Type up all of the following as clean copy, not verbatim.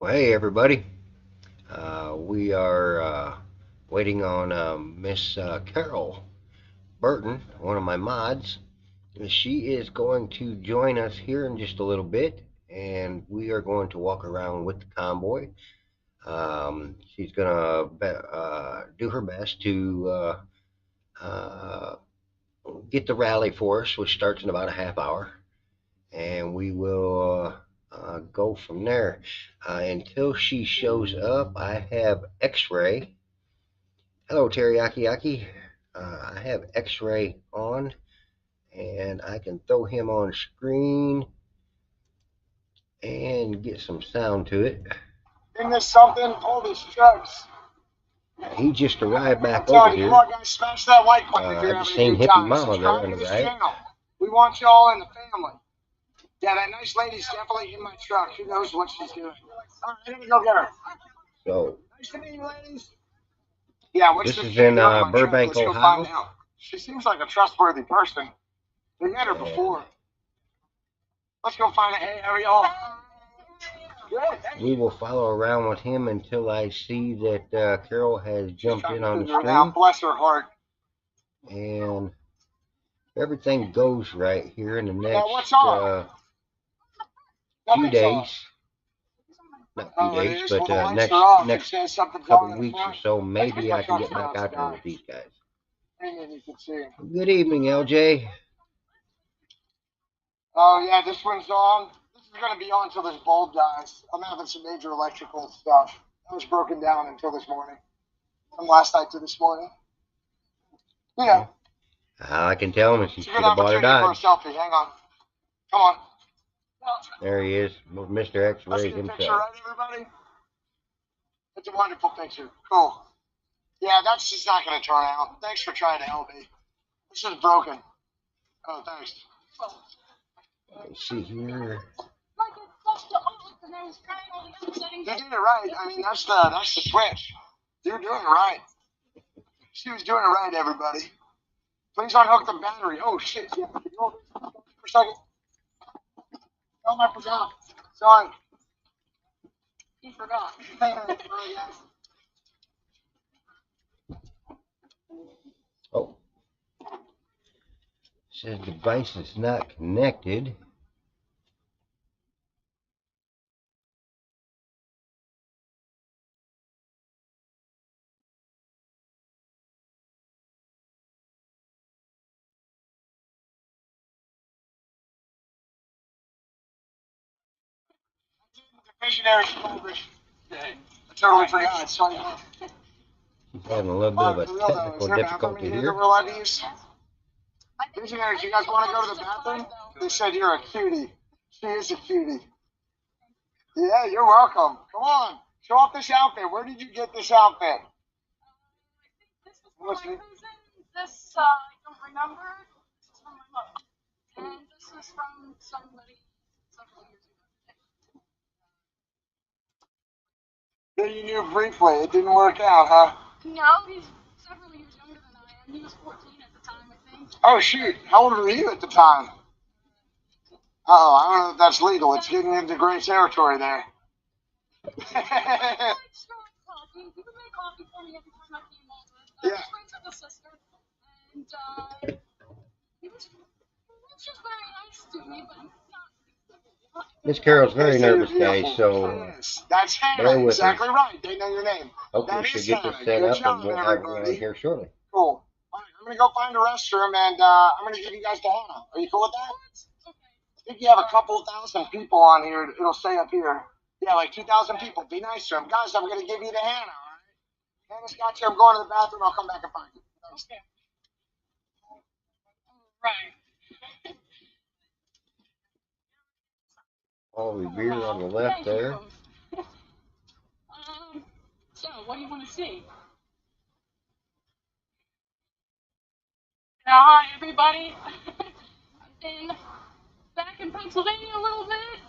Well, hey everybody. We are waiting on Miss Carol Burton, one of my mods. She is going to join us here in just a little bit, and we are going to walk around with the convoy. She's going to do her best to uh, get the rally for us, which starts in about a half hour, and we will go from there. Until she shows up, I have X-Ray. Hello, Teriyaki Yaki. I have X-Ray on, and I can throw him on screen and get some sound to it. Isn't this something? Holy shucks. He just arrived back I'm over telling you, here. come on, guys, smash that like button if you're I just having a seen good Hippie time. Mama there Subscribe on to the this right. channel. We want you all in the family. Yeah, that nice lady's definitely in my truck. Who knows what she's doing? All right, I'm going to go get her. So, Nice to meet you, ladies. Yeah, what's this this is chick in doing in my truck? Burbank, Let's go find Ohio. out. She seems like a trustworthy person. We met her before. Let's go find out. Hey, how are y'all? Good. We will follow around with him until I see that Carol has jumped in on the Now, stream. bless her heart. And everything goes right here in the next what's up? few days. Not few days, but next couple of weeks or so, maybe I can get back out there with these guys. Good evening, LJ. Oh yeah, this one's on. This is gonna be on until this bulb dies. I'm having some major electrical stuff. That was broken down until this morning. From last night to this morning. Yeah. I can tell him if she It's a should good have bought her opportunity for a Dodge. selfie. Hang on. Come on. There he is, Mr. X-Ray That's a good picture, himself. right, everybody? It's a wonderful picture. Cool. Yeah, that's just not gonna turn out. Thanks for trying to help me. This is broken. Oh, thanks. Let's see here. You did it right. I mean, that's the switch. You're doing it right. She was doing it right, everybody. Please unhook the battery. Oh shit! Yeah, can you hold this for a second? Oh, I forgot. Sorry. He forgot. Oh, says device is not connected. Visionary Congress. I totally forgot. Sorry. He's having a little bit of a technical difficulty here. Visionaries, you guys want to go to the bathroom? They said you're a cutie. She is a cutie. Yeah, you're welcome. Come on. Show off this outfit. Where did you get this outfit? This is from my cousin. This, I don't remember. This is from my mother. And this is from somebody several years ago. That you knew briefly. It didn't work out, huh? No, he's several years younger than I am. He was 14 at the time, I think. Oh, shoot. How old were you at the time? Uh-oh, I don't know if that's legal. It's getting into gray territory there. I like strong coffee. He would make coffee for me every time I came over. Yeah. His friends with a sister. And, he was just very nice to me, but not... Miss Carol's very nervous, guys, so that's Hannah. Exactly right. They know your name. Hopefully That she'll is get this Hannah. set Good up job, and we'll have her everybody. here shortly. Cool. All right, I'm going to go find a restroom and I'm going to give you guys to Hannah. Are you cool with that? I think you have a couple thousand people on here. It'll say up here. Yeah, like 2,000 people. Be nice to them. Guys, I'm going to give you to Hannah, all right? Hannah's got you. I'm going to the bathroom. I'll come back and find you. Thanks. Right. All the beer on the left there. So, what do you want to see? Hi, everybody. I've been back in Pennsylvania a little bit.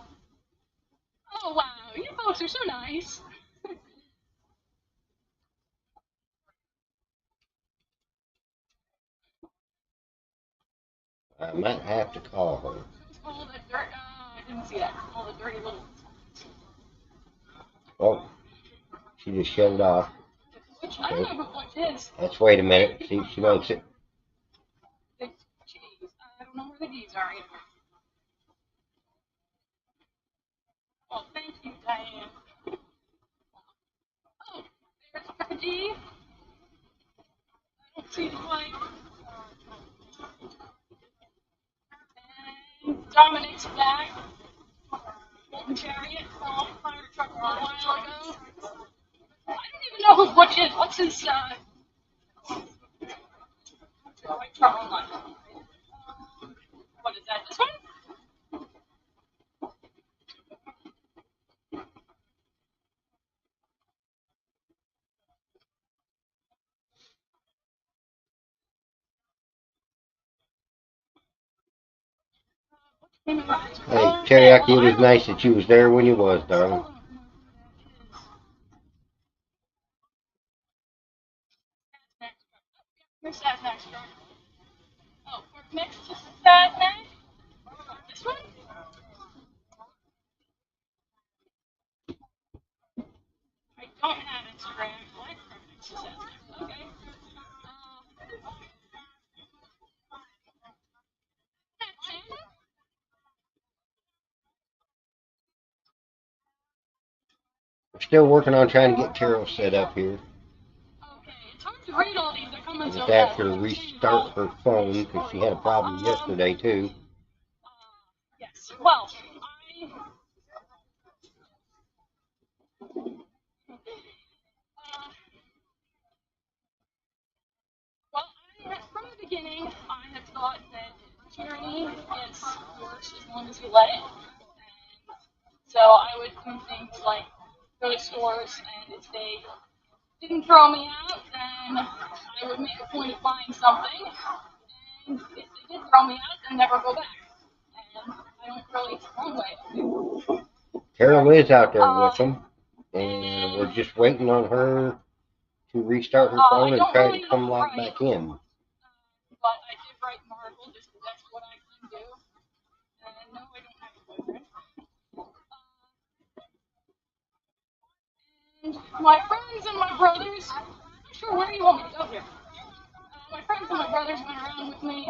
Oh, wow. You folks are so nice. I might have to call her. All the dirt. I didn't see that. All the dirty little. Oh, she just shut it off. Which, I don't know what is. Let's wait a minute. See if she makes it. The G's. I don't know where the D's are either. Well, thank you, Diane. Oh, there's the G. I don't see the light. And Dominic's back. Golden Chariot. Oh, fired a truck a while ago. I don't even know who Butch is. What's his, white truck on line? What is that? This one? Hey, Teriyaki, it was nice that you was there when you was, darling. Where's that next truck? Oh, we're next to that next? This one? I don't have Instagram. What? Okay. We're still working on trying to get Carol set up here. Okay, it's hard to read all these. They're coming Just so have fast. to restart her phone because she had a problem yesterday too. Yes. Well, from the beginning, I had thought that tyranny is worse as long as you let it. And so I would do things like go to stores, and if they didn't throw me out, then I would make a point of buying something. And if they did throw me out, then never go back. And I don't really one way. Carol is out there with them, and we're just waiting on her to restart her phone and try to come log back in. But I did write an article just because that's what I can do. And no, I don't have a boyfriend. And my friends and my brothers, I'm not sure where you want me to go here. My friends and my brothers went around with me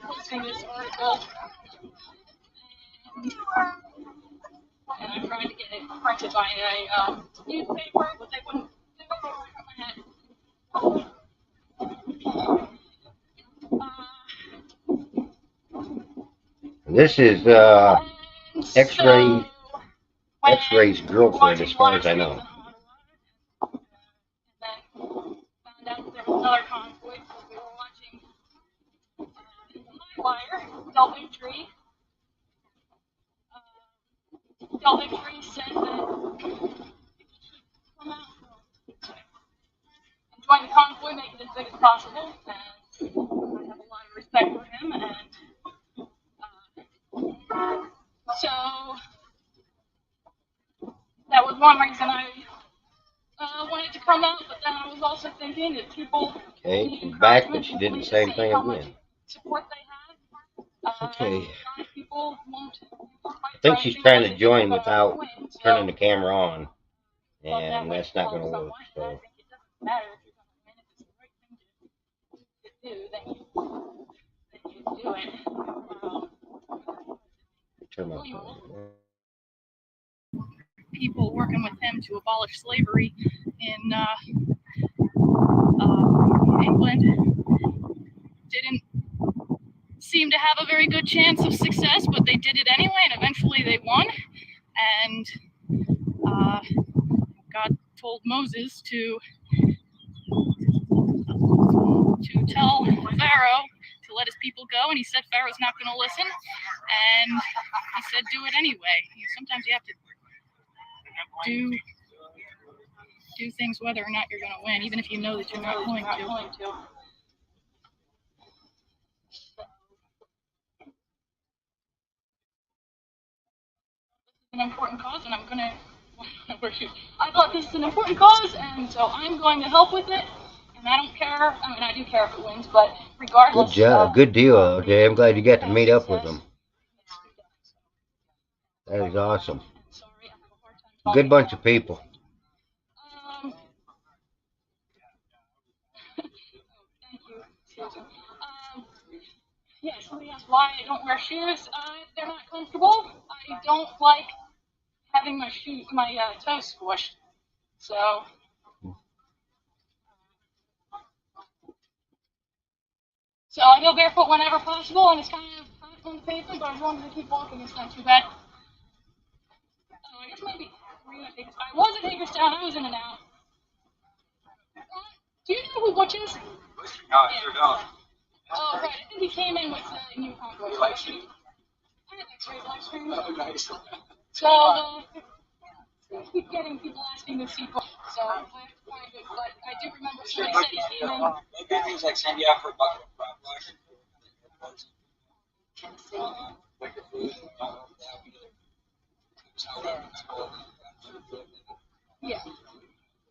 posting this article. And I tried to get it printed by a newspaper, but they wouldn't do it. This is X-Ray's girlfriend, as far as I know. And then found out that there was another Convoy, so we were watching Wire, Del Victory. Del Victory said that he should come out and join the Convoy, make it as big as possible. And I have a lot of respect for him, and so that was one reason I wanted to come out, but then I was also thinking that people she's back, but she did the same thing again. Support they have. Okay. People won't I think she's trying to join without turning the camera on, and that's not going to work. So. I think it doesn't matter if you're going to win. If it's the right thing to do, then you do it. Turn my phone. People working with him to abolish slavery in England didn't seem to have a very good chance of success, but they did it anyway, and eventually they won. And God told Moses to tell Pharaoh to let his people go, and he said Pharaoh's not going to listen, and he said do it anyway. Sometimes you have to do things whether or not you're going to win, even if you know that you're not going to. An important cause, and I'm going to. I thought this is an important cause, and so I'm going to help with it. And I don't care. I mean, I do care if it wins, but regardless. Good job. Good deal, OJ. I'm glad you got to meet up with them. That is awesome. Sorry, I have a hard time Good bunch of people. Thank you. Yeah, somebody asked why I don't wear shoes. They're not comfortable. I don't like having my toes squished. So I go barefoot whenever possible, and it's kind of hot on the pavement, but as long as I keep walking, it's not too bad. I guess maybe I was at Hagerstown. I was in and out. Do you know who Butch is? No, I sure don't. Oh, right. I think he came in with the new Convoy. I had X-ray live stream. Oh, nice. So, I keep getting people asking to see Butch, so I have to find it. But I do remember somebody said he came in. Maybe things like send you out for a bucket of crop wash. Like the food. Yeah.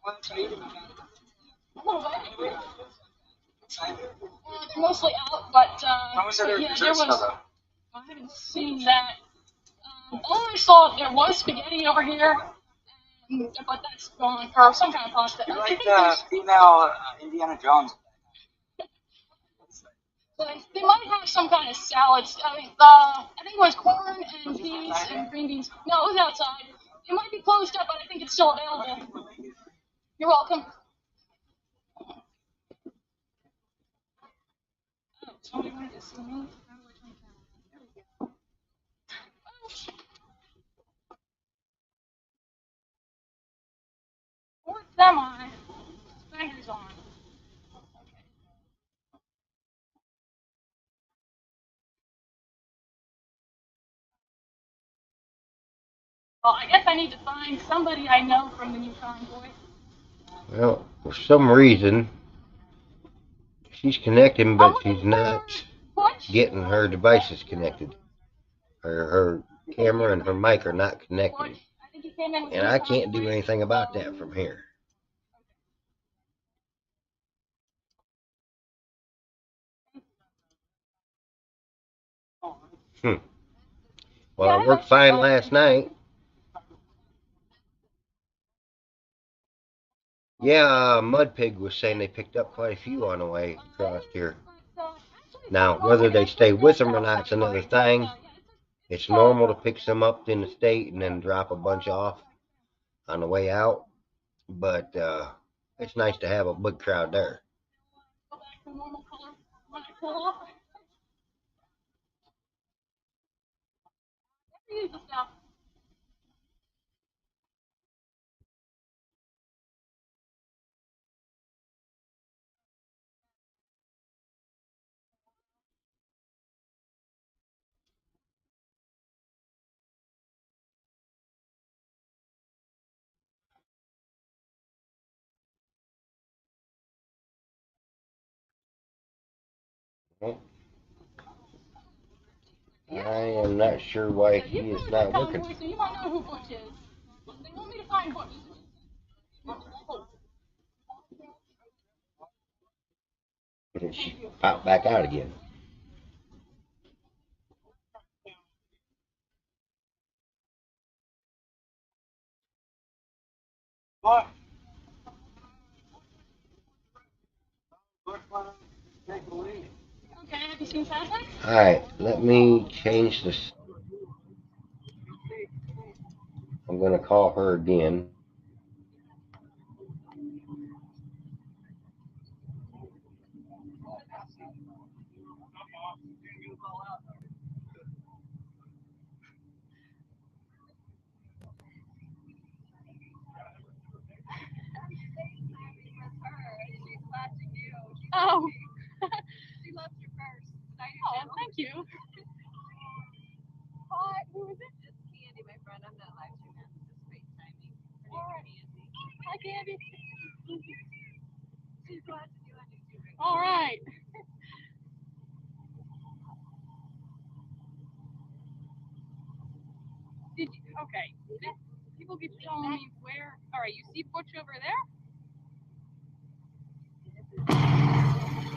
A little bit. They're mostly out, but yeah, there was. I haven't seen that. All I saw, there was spaghetti over here, but that's gone, or some kind of pasta. You're like the female Indiana Jones. But they might have some kind of salads. I mean, I think it was corn and peas and green beans. No, it was outside. It might be closed up, but I think it's still available. You're welcome. Oh, somebody wanted to see me. There we go. Fourth semi. Suspenders on. Okay. Well, I guess I need to find somebody I know from the new Convoy. Well, for some reason, she's connecting, but she's not getting her devices connected. Her camera and her mic are not connected. And I can't do anything about that from here. Well, I worked fine last night. Yeah, Mud Pig was saying they picked up quite a few on the way across here. Now, whether they stay with them or not is another thing. It's normal to pick some up in the state and then drop a bunch off on the way out. But it's nice to have a big crowd there. I am not sure why he is not working. So you might know who Butch is. They want me to find Butch. And she popped back out again. What? Take the lead. Okay, have you seen Sasha? Alright, let me change this. I'm going to call her again. Oh. She loves your purse. Oh, thank you. Hi, who is it? Just Candy, my friend. I'm not live streaming. Just FaceTiming. Hi, Candy. She's watching you on YouTube. All right. Did you? Okay. People keep telling me where. All right, you see Butch over there?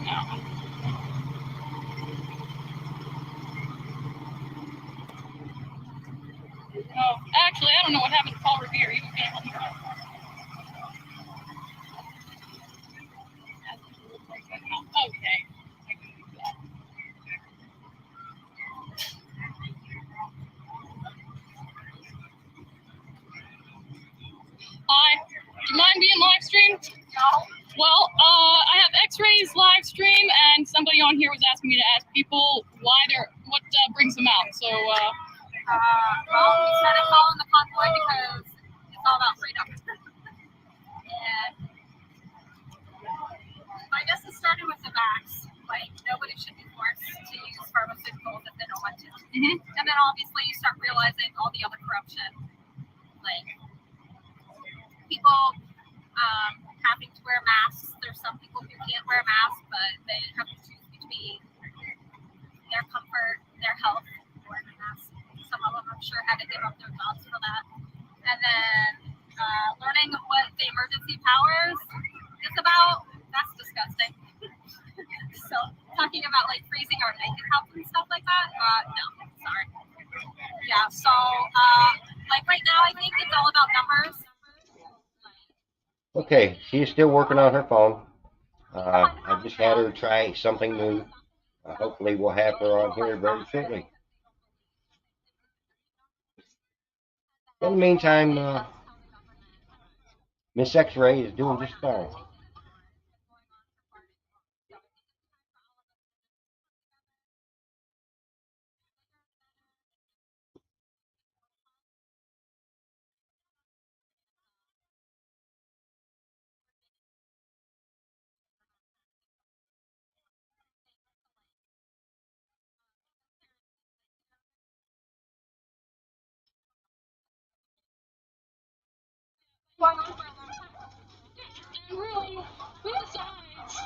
No. Oh, actually, I don't know what happened to Paul Revere. He was going to help me out. Okay. Hi. Do you mind being live streamed? No. Well, I have X-Rays live stream, and somebody on here was asking me to ask people what brings them out. So, well, we started following the convoy because it's all about freedom. And I guess it started with the vax. Like, nobody should be forced to use pharmaceuticals if they don't want to. Mm-hmm. And then obviously you start realizing all the other corruption. Like, people having to wear masks. There's some people who can't wear masks, but they have to choose between their comfort, their health, or wearing a mask. Some of them, I'm sure, had to give up their jobs for that. And then learning what the emergency powers is about, that's disgusting. So talking about like freezing our bank accounts and stuff like that, no, sorry. Yeah, so like right now, I think it's all about numbers. Okay, she's still working on her phone. I just had her try something new. Hopefully we'll have her on here very shortly. In the meantime, Miss X-Ray is doing just fine. And really, who decides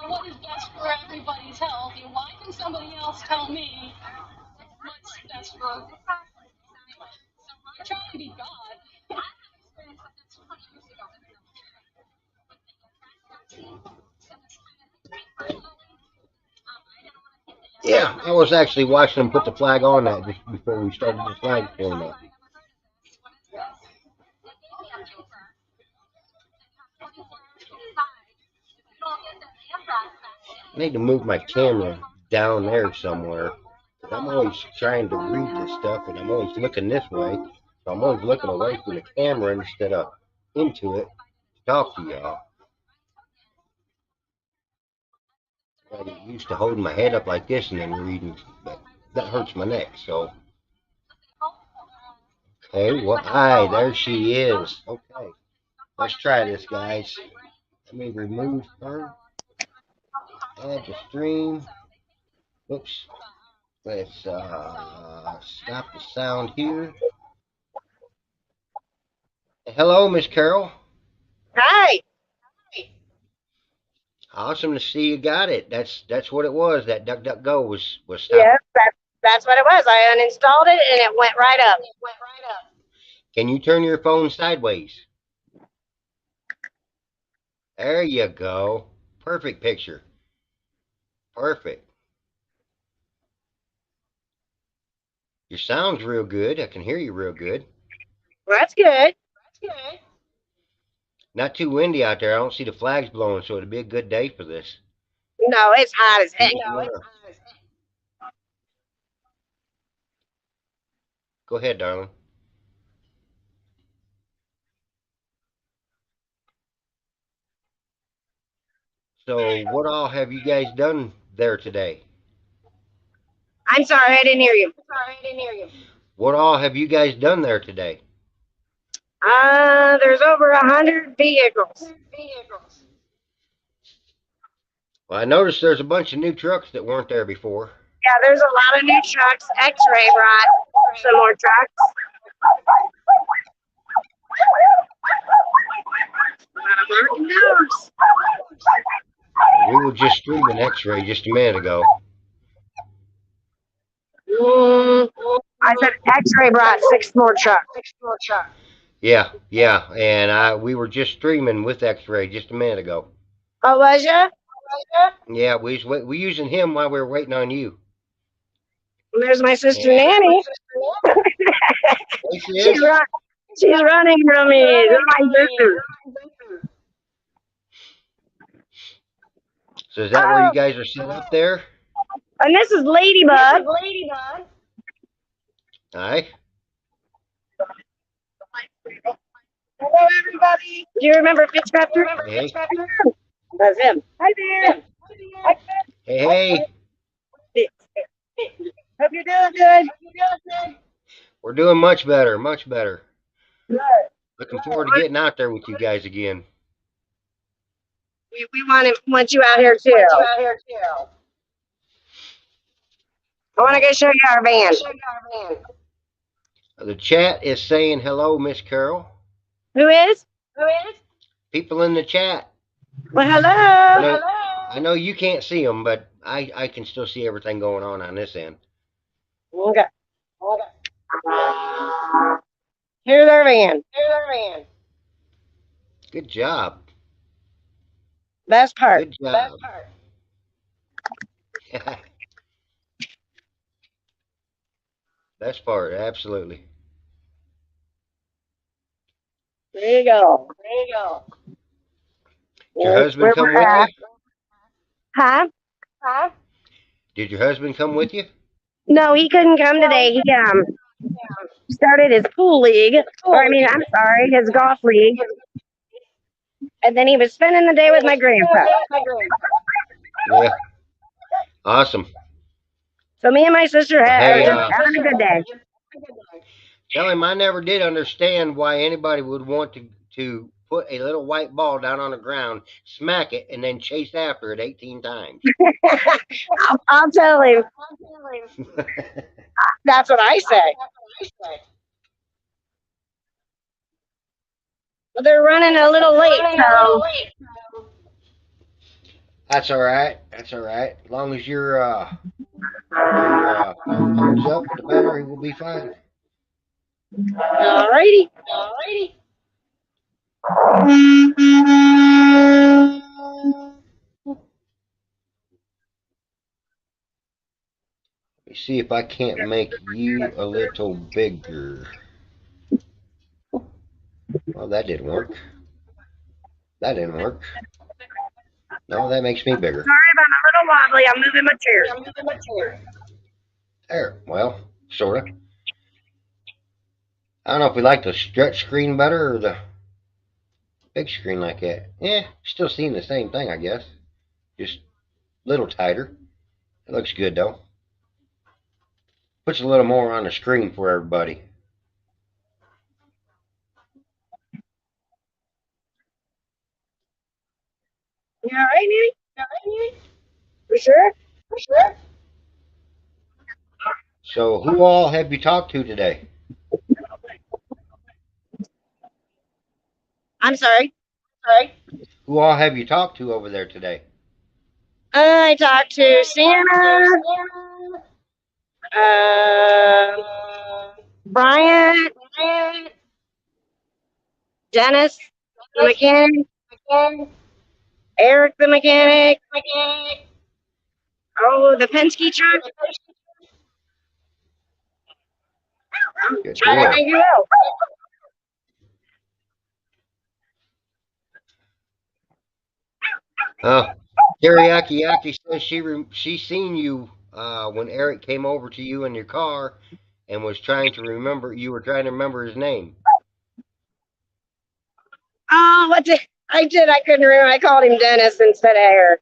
what is best for everybody's health? You know, why can somebody else tell me what's best for? You're trying to be God. Yeah, I was actually watching them put the flag on that just before we started the flag format. I need to move my camera down there somewhere. I'm always trying to read this stuff, and I'm always looking this way. So I'm always looking away from the camera instead of into it to talk to y'all. I get used to holding my head up like this and then reading, but that hurts my neck. So, okay, well, aye, there she is. Okay, let's try this, guys. Let me remove her. Add the stream. Oops. Let's stop the sound here. Hello, Miss Carol. Hi. Awesome to see you got it. That's what it was. That DuckDuckGo was stopped. Yes, that's what it was. I uninstalled it and it went right up. Can you turn your phone sideways? There you go. Perfect picture. Perfect. Your sound's real good. I can hear you real good. Well, that's good. Not too windy out there. I don't see the flags blowing, so it'd be a good day for this. No, it's hot as heck. Go ahead, darling. So, what all have you guys done there today? I'm sorry, I didn't hear you. What all have you guys done there today? There's over 100 vehicles. Well, I noticed there's a bunch of new trucks that weren't there before. Yeah, there's a lot of new trucks. X-Ray brought some more trucks. We were just streaming X-Ray just a minute ago. I said X-Ray brought 6 more trucks. Yeah, and we were just streaming with X-Ray just a minute ago. Oh, was ya? Yeah, we using him while we were waiting on you. There's my sister Nanny. She's running from me. They're my sister. So is that where you guys are set up there? And this is Ladybug. Aye. Hello, everybody. Do you remember Fitzpatrick? Hey. That's him. Hi there. Hey. Hope you're doing good. We're doing much better, much better. Good. Looking forward to getting out there with you guys again. We want you out here too. I want to go show you our van. The chat is saying hello, Miss Carol. Who is? People in the chat. Well, hello. I know you can't see them, but I can still see everything going on this end. Okay. Here's our van. Good job. Best part. Good job. Best part, absolutely. There you go. Did your husband come with you? Huh? Did your husband come with you? No, he couldn't come today. He started his pool league. His golf league. And then he was spending the day with my grandpa. Yeah. Awesome. So me and my sister are Hey, having a good day. Tell him I never did understand why anybody would want to put a little white ball down on the ground, smack it, and then chase after it 18 times. I'll tell him. That's what I say. But they're running a little late, so. That's all right. As long as your phone's up, the battery will be fine. Alrighty. Let me see if I can't make you a little bigger. Well, that didn't work. No, that makes me bigger. Sorry if I'm a little wobbly. I'm moving my chair. There. Well, sort of. I don't know if we like the stretch screen better or the big screen like that. Still seeing the same thing, I guess. Just a little tighter. It looks good, though. Puts a little more on the screen for everybody. You all right, Nanny? For sure? So, who all have you talked to today? I'm sorry. Who all have you talked to over there today? I talked to Santa, Brian, Dennis, the mechanic, Eric, the mechanic. Oh, the Penske truck. Good Trying deal. to figure out. Teriyaki says she seen you when Eric came over to you in your car and was trying to remember. You were trying to remember his name. Oh, what did I did? I couldn't remember. I called him Dennis instead of Eric.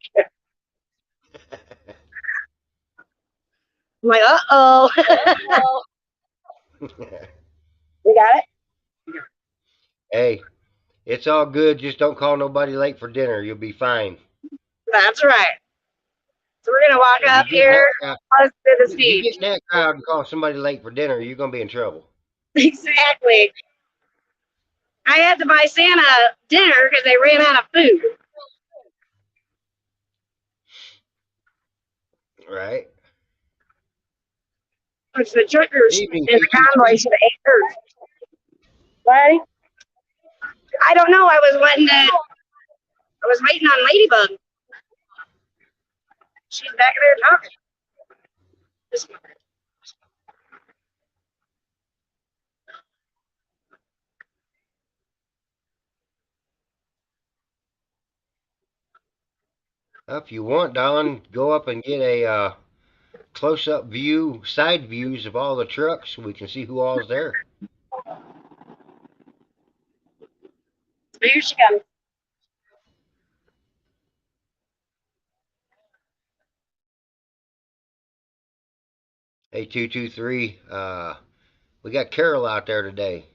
I'm like, uh-oh. We got it? Hey, it's all good. Just don't call nobody late for dinner. You'll be fine. That's right. So we're going to walk up here close to the You stage. get in that crowd and call somebody late for dinner, you're going to be in trouble. Exactly. I had to buy Santa dinner because they ran out of food. Right? Which the truckers Evening, in the convoy should have ate first. Right? I don't know. I was waiting on Ladybug. She's back there talking. If you want, Don, go up and get a close-up view, side views of all the trucks so we can see who all's there. Here she comes. Hey, 223, we got Carol out there today.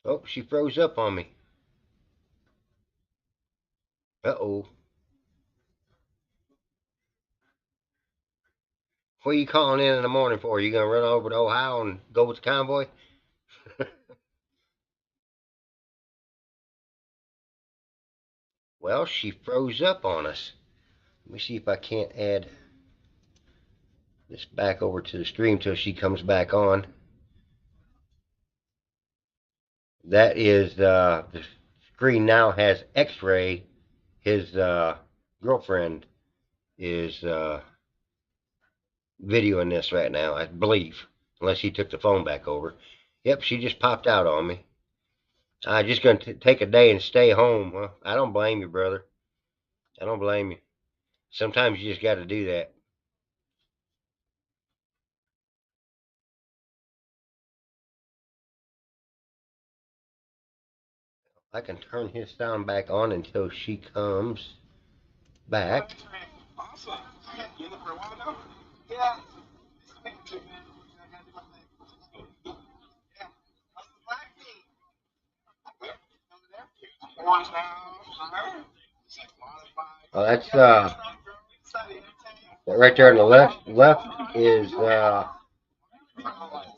Oh, she froze up on me. Uh-oh. What are you calling in the morning for? You gonna run over to Ohio and go with the convoy? Well, she froze up on us. Let me see if I can't add this back over to the stream till she comes back on. That is, the screen now has X-ray. His girlfriend is videoing this right now, I believe, unless he took the phone back over. Yep, she just popped out on me. I'm just going to take a day and stay home. Well, I don't blame you, brother. I don't blame you. Sometimes you just got to do that. I can turn his sound back on until she comes back. Awesome. You in there for a while now? Yeah. Oh, that's right there on the left. Left is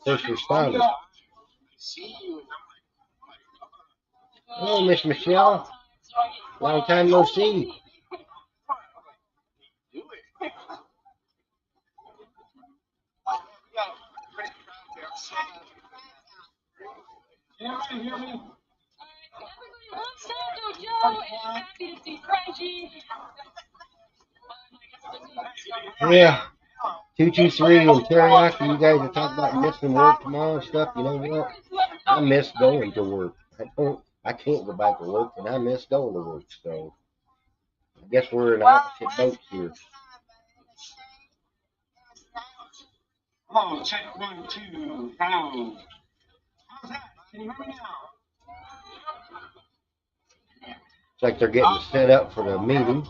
first responder. Hello, Miss Michelle. Long time no see. Everybody loves Santo Joe and happy to see Reggie. Yeah. 223 and Teriyaki, you guys are talking about missing work tomorrow and stuff. You know what? I miss going to work. I can't go back to work, and I miss going to work. So I guess we're in opposite boats here. Oh, check 1, 2, pound. How's that? Can you hear me now? It's like they're getting set up for the meeting,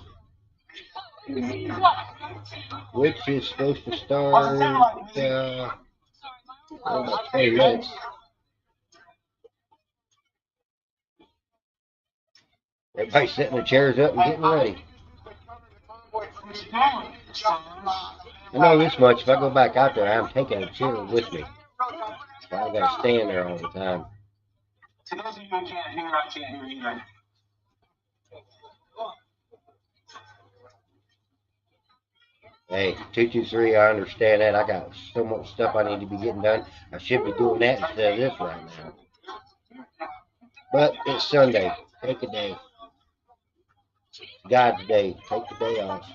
which is supposed to start about 20 minutes. Everybody's setting the chairs up and getting ready. I know this much. If I go back out there, I'm taking a chair with me. So I gotta stand there all the time. To those of you who can't hear, I can't hear either. Hey, 223, I understand that. I got so much stuff I need to be getting done. I should be doing that instead of this right now. But it's Sunday. Take a day. God's day. Take the day off.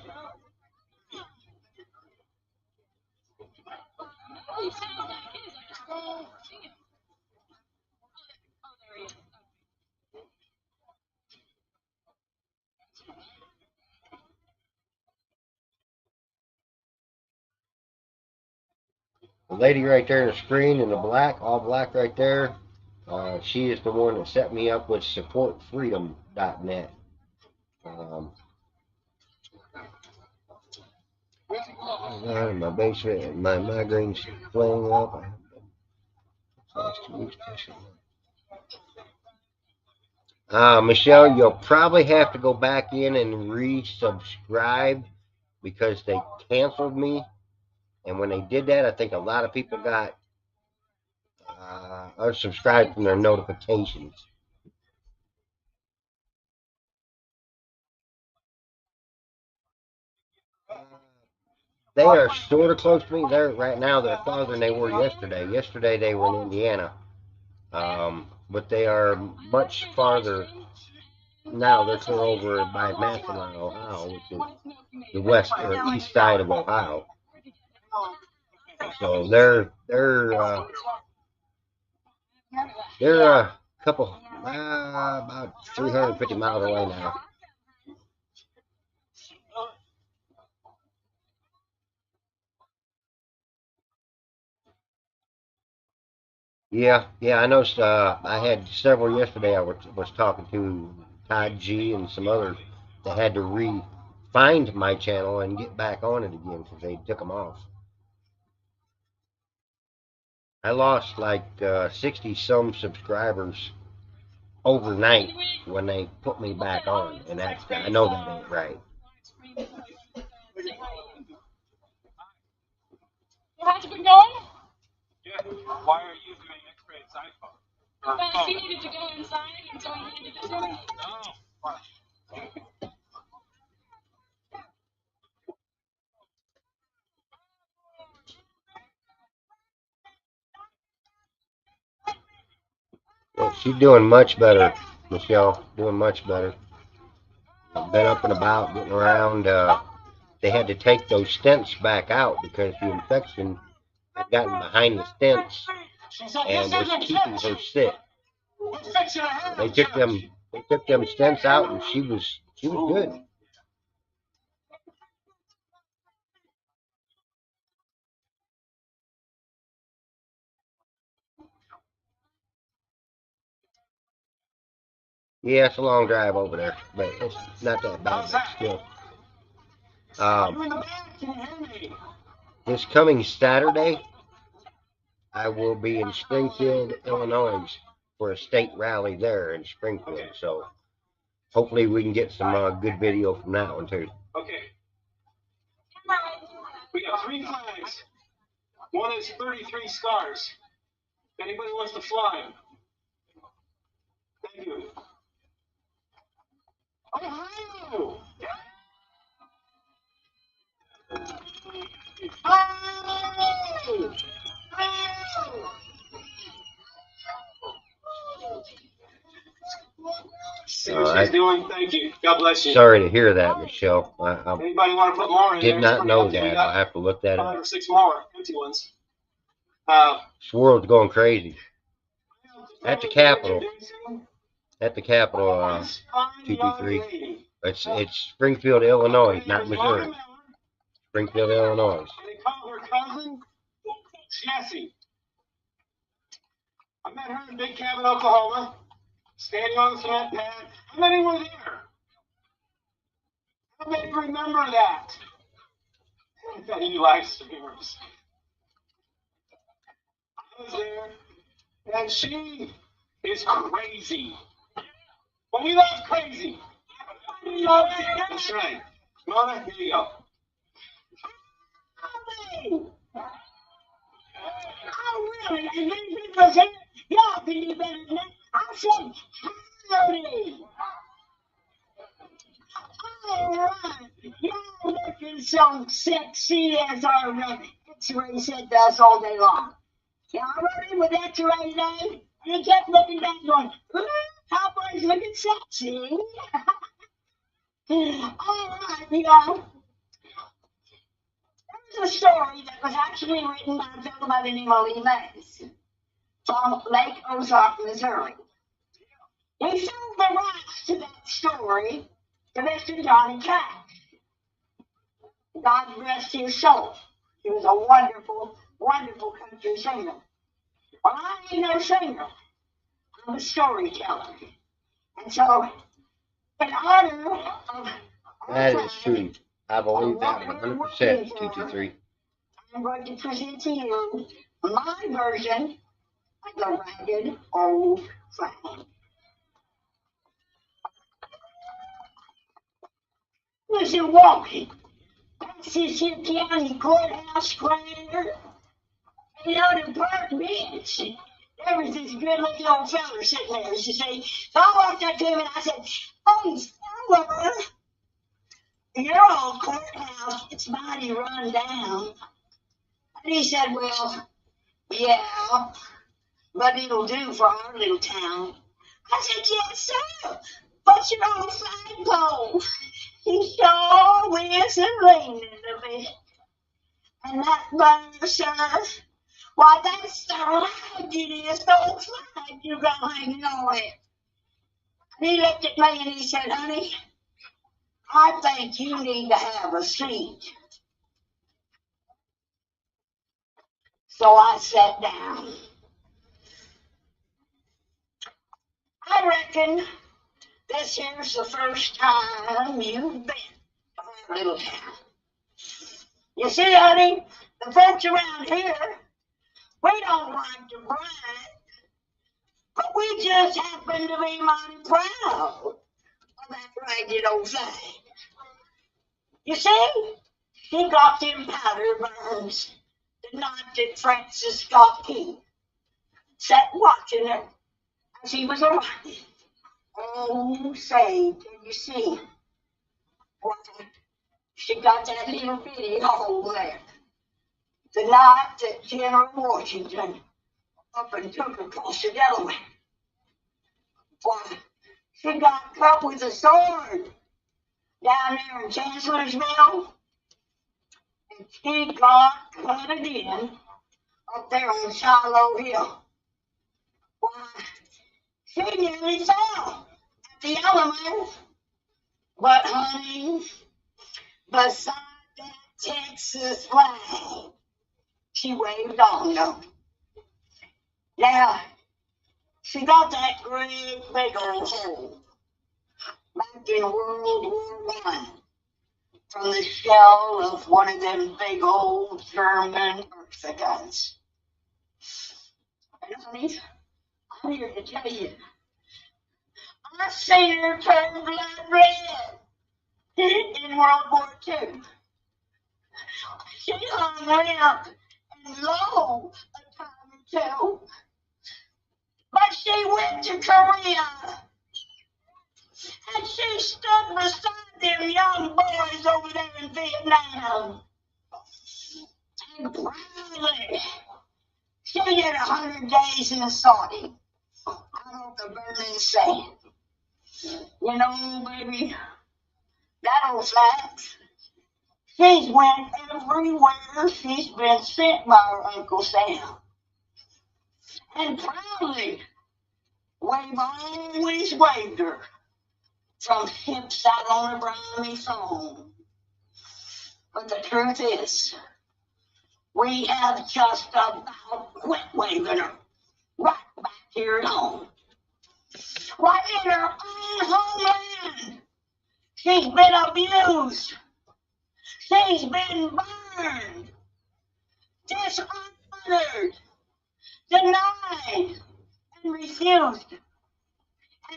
The lady right there in the screen in the black, all black right there, she is the one that set me up with supportfreedom.net. My basement, my migraine's flaring up. Last 2 weeks, Michelle, you'll probably have to go back in and resubscribe because they canceled me. And when they did that, I think a lot of people got unsubscribed from their notifications. They are sort of close to me. Right now they're farther than they were yesterday. Yesterday they were in Indiana, but they are much farther now. They're clear over by Massillon, Ohio, which is the west or east side of Ohio. So they're a couple About 350 miles away now. Yeah, I noticed. I had several yesterday. I was talking to Todd G and some others that had to find my channel and get back on it again because they took them off. I lost like 60 some subscribers overnight when they put me back on, and I know that ain't right. How's it been going? Good. Why are you doing X-ray iPhone? Because he needed to go inside, and so he handed it to me. Oh, what? Yeah, she's doing much better, Michelle. Doing much better. Been up and about, getting around. They had to take those stents back out because the infection had gotten behind the stents and was keeping her sick. They took them stents out, and she was good. Yeah, it's a long drive over there, but it's not that bad, but still. This coming Saturday, I will be in Springfield, Illinois for a state rally there in Springfield. So hopefully we can get some good video from that one too. Okay. We got 3 flags. One is 33 scars. If anybody wants to fly them. Thank you. Ohio! Oh! See what she's doing. Thank you. God bless you. Sorry to hear that, Michelle. Anybody want to put more in did there? not know that. I'll have to look that 5 up. or 6 more empty ones. This world's going crazy. At the Capitol. At the Capitol, 223. It's Springfield, Illinois, not Missouri. Springfield, Illinois. They call her cousin Jessie. I met her in Big Cabin, Oklahoma, standing on the cement pad. How many were there? How many remember that? That you live streamers. I was there, and she is crazy. But we love crazy. We love it. That's right. Mona, here you go. Oh, really? And then people say, y'all can do better than that. I said, howdy. All right. Y'all looking so sexy as our X-ray said to us all day long. Y'all ready with X-ray today? And he kept looking back going, ooh, Cowboy's looking sexy. All right, y'all. There's a story that was actually written by a fellow by the name of Lee Mays from Lake Ozark, Missouri. He sold the rights to that story to Mr. Johnny Cash. God rest his soul. He was a wonderful, wonderful country singer. Well, I ain't no singer. I'm a storyteller. And so, in honor of That is true. I believe that 100%, 223. I'm going to present to you my version of the Ragged Old Flag. Listen, walking past this here county courthouse square, and on the park bench, there was this good looking old fella sitting there, as you see. So I walked up to him and I said, "Oh, fella, your old courthouse, it's mighty run down." And he said, "Well, yeah, but it'll do for our little town." I said, "Yes, sir. What's your old flagpole?" He sure whistled leaning a bit. And that there, sir, why, that's the flag it is, the old flag you got hanging on it. He looked at me and he said, honey, I think you need to have a seat. So I sat down. I reckon this here's the first time you've been to our little town. You see, honey, the folks around here, we don't like to brag, but we just happen to be mighty proud of that ragged old thing. You see, she got them powder burns the night that Francis got killed. Sat watching her as he was arriving. Oh, say, can you see? Why, she got that little bitty hole there. The night that General Washington up and took across the Delaware. Why, she got cut with a sword down there in Chancellorsville. And she got cut again up there on Shiloh Hill. Why, she nearly fell at the Alamo. But honey, beside that Texas flag, she waved on them. Now, she got that great big old hole back in World War I from the shell of one of them big old German Bertha guns. And honey, I'm here to tell you, I seen her turn blood red in World War II. She hung limp and low a time or two, but she went to Korea and she stood beside them young boys over there in Vietnam. And proudly, she did 100 days in Saudi out on the burning sand. You know, baby, that old flax, she's went everywhere she's been sent by her Uncle Sam. And proudly, we've always waved her from hips out on a briny foam. But the truth is, we have just about quit waving her right back here at home. Right in her own homeland. She's been abused. She's been burned, dishonored, denied, and refused.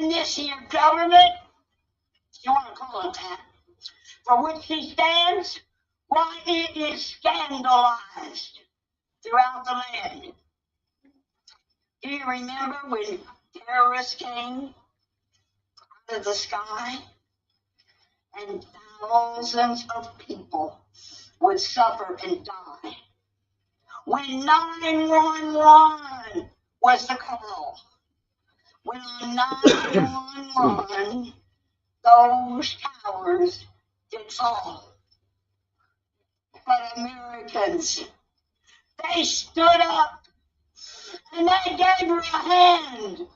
And this here government, if you want to call it that, for which she stands, why, it is scandalized throughout the land. Do you remember when terrorists came out of the sky and thousands of people would suffer and die? When 911 was the call, when on 911 those towers did fall. But Americans, they stood up and they gave her a hand,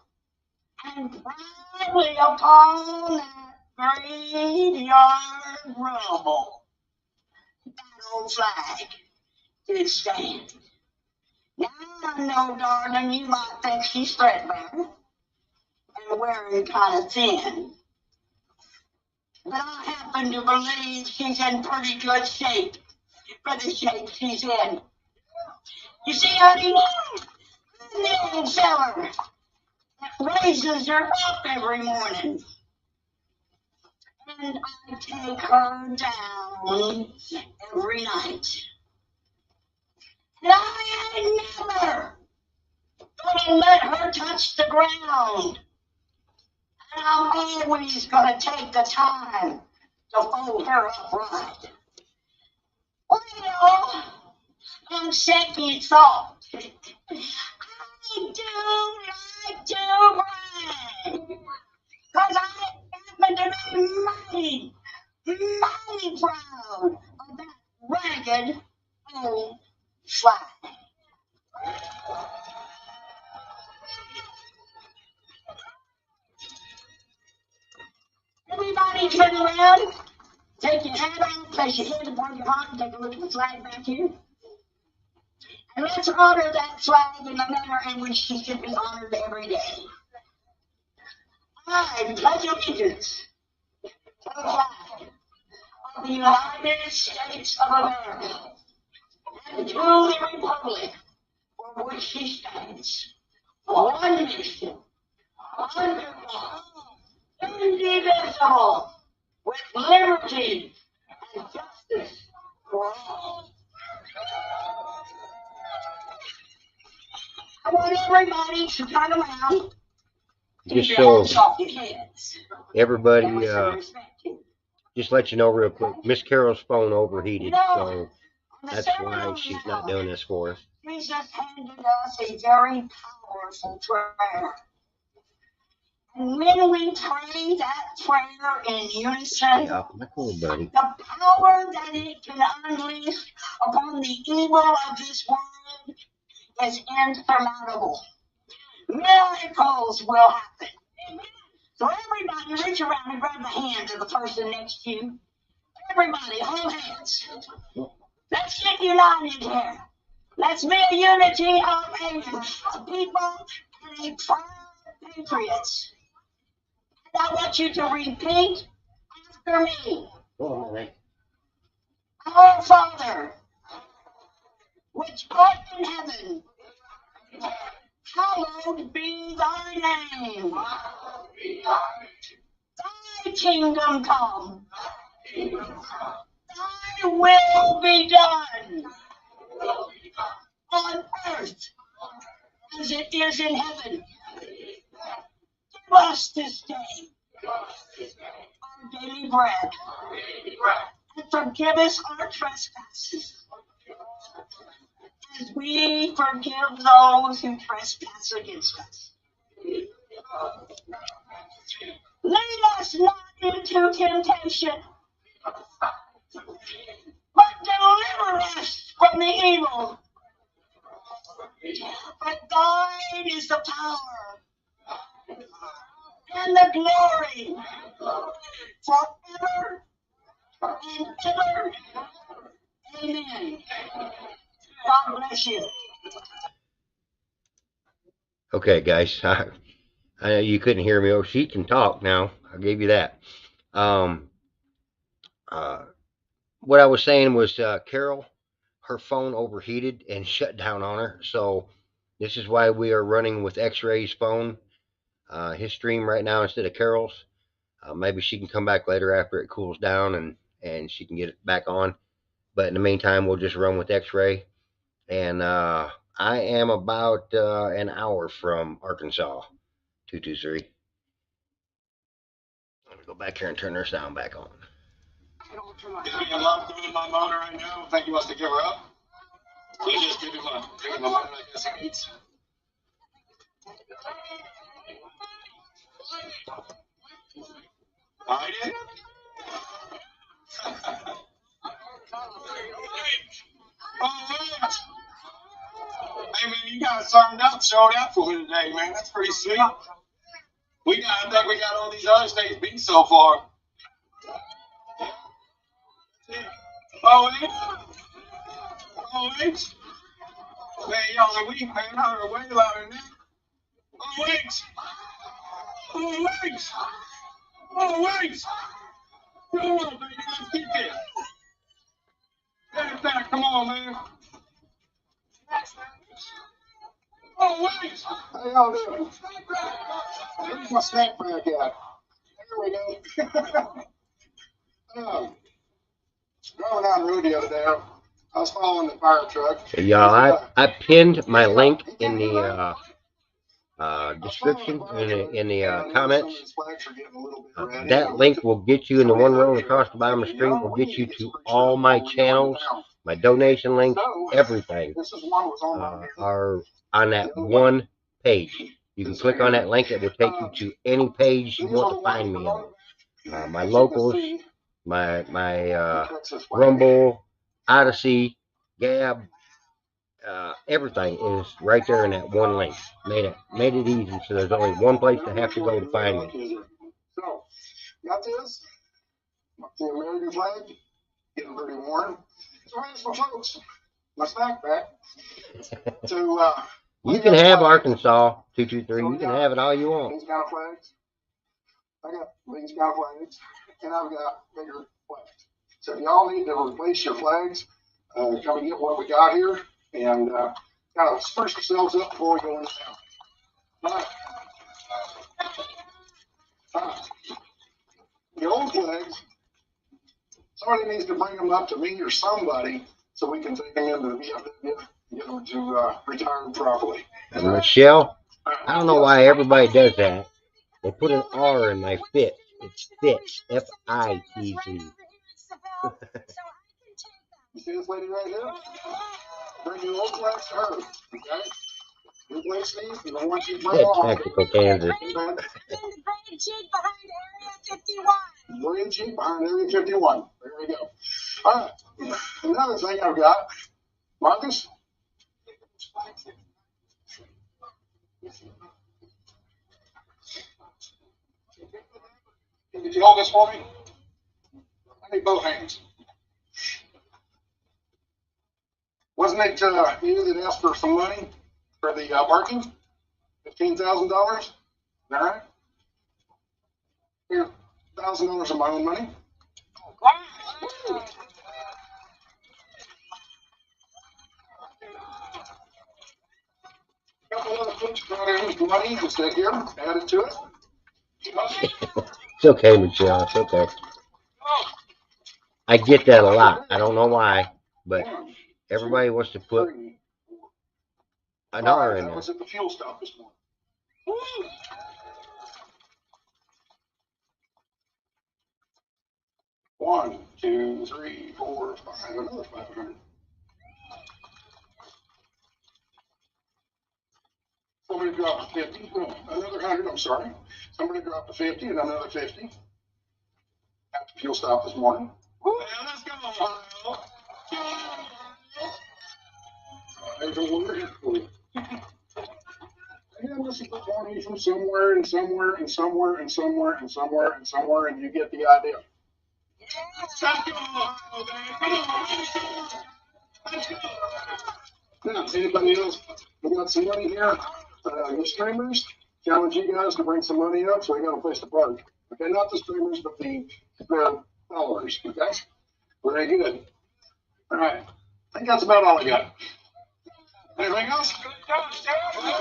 and proudly upon that graveyard rubble, that old flag did stand. Now I know, darling, you might think she's threadbare and wearing kind of thin, but I happen to believe she's in pretty good shape for the shape she's in. You see, honey, I'm the old feller that raises her up every morning, and I take her down every night. And I ain't never gonna let her touch the ground. And I'm always gonna take the time to fold her up right. Well, on second thought, I do like to brag, 'cause I happen to be mighty proud of that ragged old flag. Everybody turn around. Take your hat off, place your hand upon your heart, and take a look at the flag back here. And let's honor that flag in the manner in which she should be honored every day. I pledge allegiance to the flag of the United States of America and to the republic for which she stands, one nation, under God, indivisible, with liberty and justice for all. I want everybody to turn around. Just so everybody, just let you know real quick, Miss Carol's phone overheated, so that's why she's not doing this for us. Jesus handed us a very powerful prayer. And when we pray that prayer in unison, the power that it can unleash upon the evil of this world is insurmountable. Miracles will happen. So everybody reach around and grab the hand of the person next to you. Everybody, hold hands. Let's get united here. Let's be a unity of a people and a proud patriots. And I want you to repeat after me. Our Father, which art in heaven, hallowed be thy name. Thy kingdom come. Thy will be done on earth as it is in heaven. Give us this day our daily bread, and forgive us our trespasses, as we forgive those who trespass against us. Lead us not into temptation, but deliver us from the evil. But thine is the power and the glory forever and ever. Amen. God bless you. Okay, guys, I know you couldn't hear me. Oh, she can talk now. I gave you that. What I was saying was Carol, her phone overheated and shut down on her. So this is why we are running with X-Ray's phone, his stream right now instead of Carol's. Maybe she can come back later after it cools down and she can get it back on. But in the meantime, we'll just run with X-Ray. And I am about an hour from Arkansas, 223. Let me go back here and turn their sound back on. Is being loved doing my motor right now? I think he wants to give her up. Please just give him my motor, I guess he needs. I did? Oh, man. Hey, man, you guys turned up, showed out for me today, man. That's pretty sweet. I think we got all these other states beat so far. Oh, wait. Oh, wait. Man, y'all are weak, man. Y'all are way louder than that. Oh, wait. Oh, wait. Oh, wait. Come on, baby. Let's get this. Get it back. Come on, man. Oh, wait. How y'all doing? Where's my snack bag at? There we go. Going down the road the other day, I was following the fire truck. Y'all, I pinned my link in the description, in the comments. That link will get you in the one row across the bottom of the screen. Will get you to all my channels, my donation links, everything are on that one page. You can click on that link. It will take you to any page you want to find me on. My locals, my Rumble, Odyssey, Gab, everything is right there in that one link. Made it easy, so there's only one place to have to go to find me. So, got this? The American flag, getting pretty warm. So I asked my folks, my snack pack, to You can have Arkansas 223. You can have it all you want. these kind of flags. I got these kind of flags, and I've got bigger flags. So if y'all need to replace your flags, come and get what we got here, and kind of spruce yourselves up before we go into town. All right. The old flags, somebody needs to bring them up to me or somebody so we can take them into the VFW and get them to retire properly. Michelle, I don't know why everybody does that. They put an R in my fit. It's Fitz. Fitz. You see this lady right here? Bring your old flags to her, okay? Replace these, and I want you to bring That on. tactical Kansas. Bridge Jeep behind Area 51. There we go. All right. Another thing I've got, Marcus. Can you hold this for me? I need both hands. Wasn't it you that asked for some money for the parking? $15,000? All right. Here, $1,000 of my own money. Couple other folks brought in money instead here, added to it. It's okay, Michelle. It's okay. I get that a lot. I don't know why, but everybody wants to put an R in That there. was at the fuel stop this morning. One, two, three, four, five, another 500. Somebody dropped 50, no, another 100, I'm sorry. Somebody dropped a 50 and another 50 at the fuel stop this morning. Let's go, Ohio. There's a word here for you. And this is the 20 from somewhere and somewhere and somewhere and somewhere and somewhere and somewhere, and you get the idea. Let's go, Ohio, let's go. Now, anybody else? We got some money here. The streamers, challenge you guys to bring some money up so we got a place to park. Okay, not the streamers, but the followers. Okay, very good. All right, I think that's about all I got. Anything else? There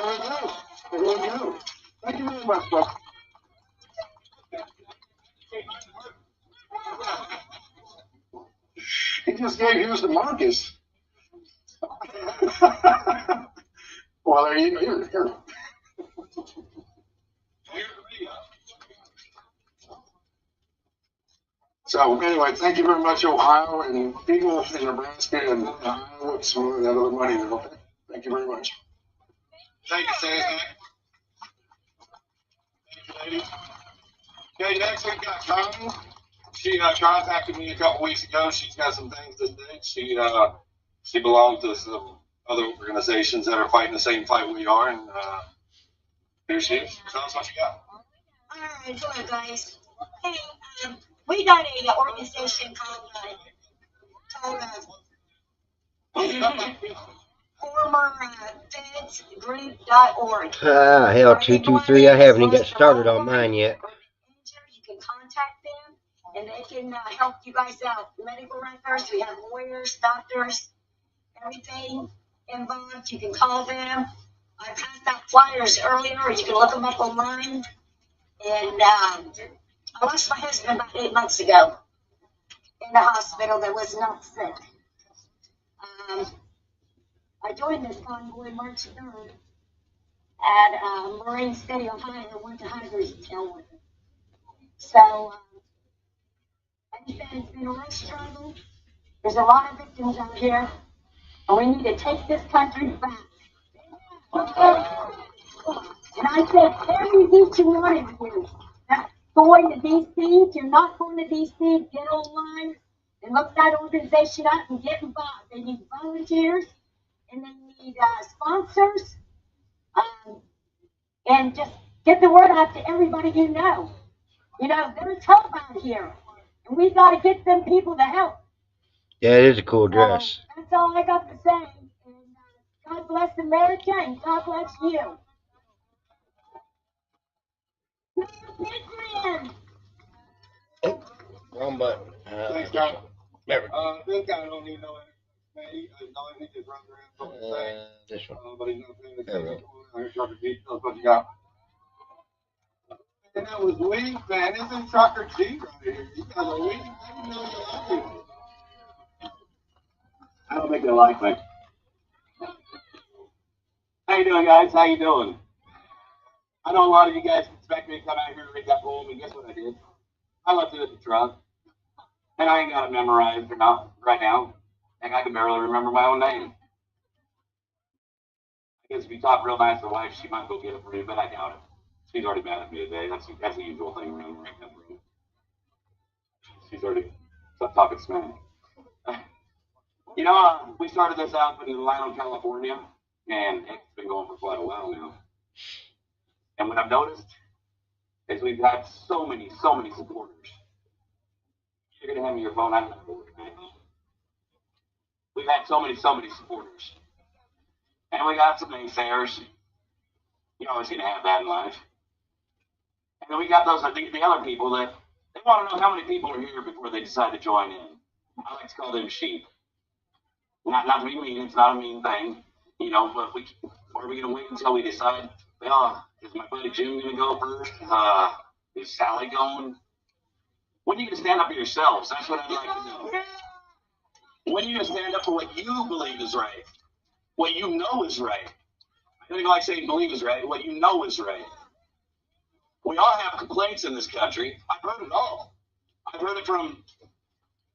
we go. There we go. Thank you very much, folks. He just gave yours to Marcus. Well, there you go. Here. So anyway, thank you very much, Ohio and people in Nebraska and Iowa, some of that other money there. Okay? Thank you very much. Thank you, Sam. Thank you, ladies. Okay, next we've got Connie. She contacted me a couple weeks ago. She's got some things to do. She belongs to some other organizations that are fighting the same fight we are, and here she is. Tell us what you got. All right, hello guys. Hey, we got a organization called formerfedsgroup.org. Hell, 223. I haven't even got started on mine yet. You can contact them, and they can help you guys out. Medical records, we have lawyers, doctors, everything involved. You can call them. I passed out flyers earlier. You can look them up online. And I lost my husband about 8 months ago in the hospital that was not sick. I joined this convoy March 3rd at Marine City, Ohio. Went to Hunter's Hill with him. So, like I said, it's been a real struggle. There's a lot of victims out here, and we need to take this country back. And I said, each one of you that's going to DC, if you're not going to DC, get online and look that organization up and get involved. They need volunteers, and they need sponsors, and just get the word out to everybody you know. You know, there's hope out here. And we got to get them people to help. Yeah, it is a cool dress. That's all I got to say. And God bless America and God bless you. Wrong button. Thanks, John. There we go. This guy don't need no he just runs around talking the same. This one. But he's not paying There we attention. go. Here's Trucker G. Tell us what you got. And that was wings, man. This is Trucker G right here. You guys are wings. I didn't know you liked it. I don't think they like me. How you doing, guys? How you doing? I know a lot of you guys expect me to come out here and read that poem, and guess what I did? I left it at the truck. And I ain't got it memorized or not right now. And I can barely remember my own name. I guess if you talk real nice to the wife, she might go get it for you, but I doubt it. She's already mad at me today. That's the usual thing around right now. She's already talking smack. You know, we started this out in Atlanta, California, and it's been going for quite a while now. And what I've noticed is we've had so many supporters. You're going to hand me your phone. I don't know what we're going to. We've had so many supporters. And we got some naysayers. You're always going to have that in life. And then we got those the other people that they want to know how many people are here before they decide to join in. I like to call them sheep. Not to be mean, it's not a mean thing. You know, but are we going to wait until we decide, well, is my buddy Jim going to go first? Is Sally going? When are you going to stand up for yourselves? That's what I'd like to know. When are you going to stand up for what you believe is right? What you know is right? I don't even like saying believe is right. What you know is right. We all have complaints in this country. I've heard it all. I've heard it from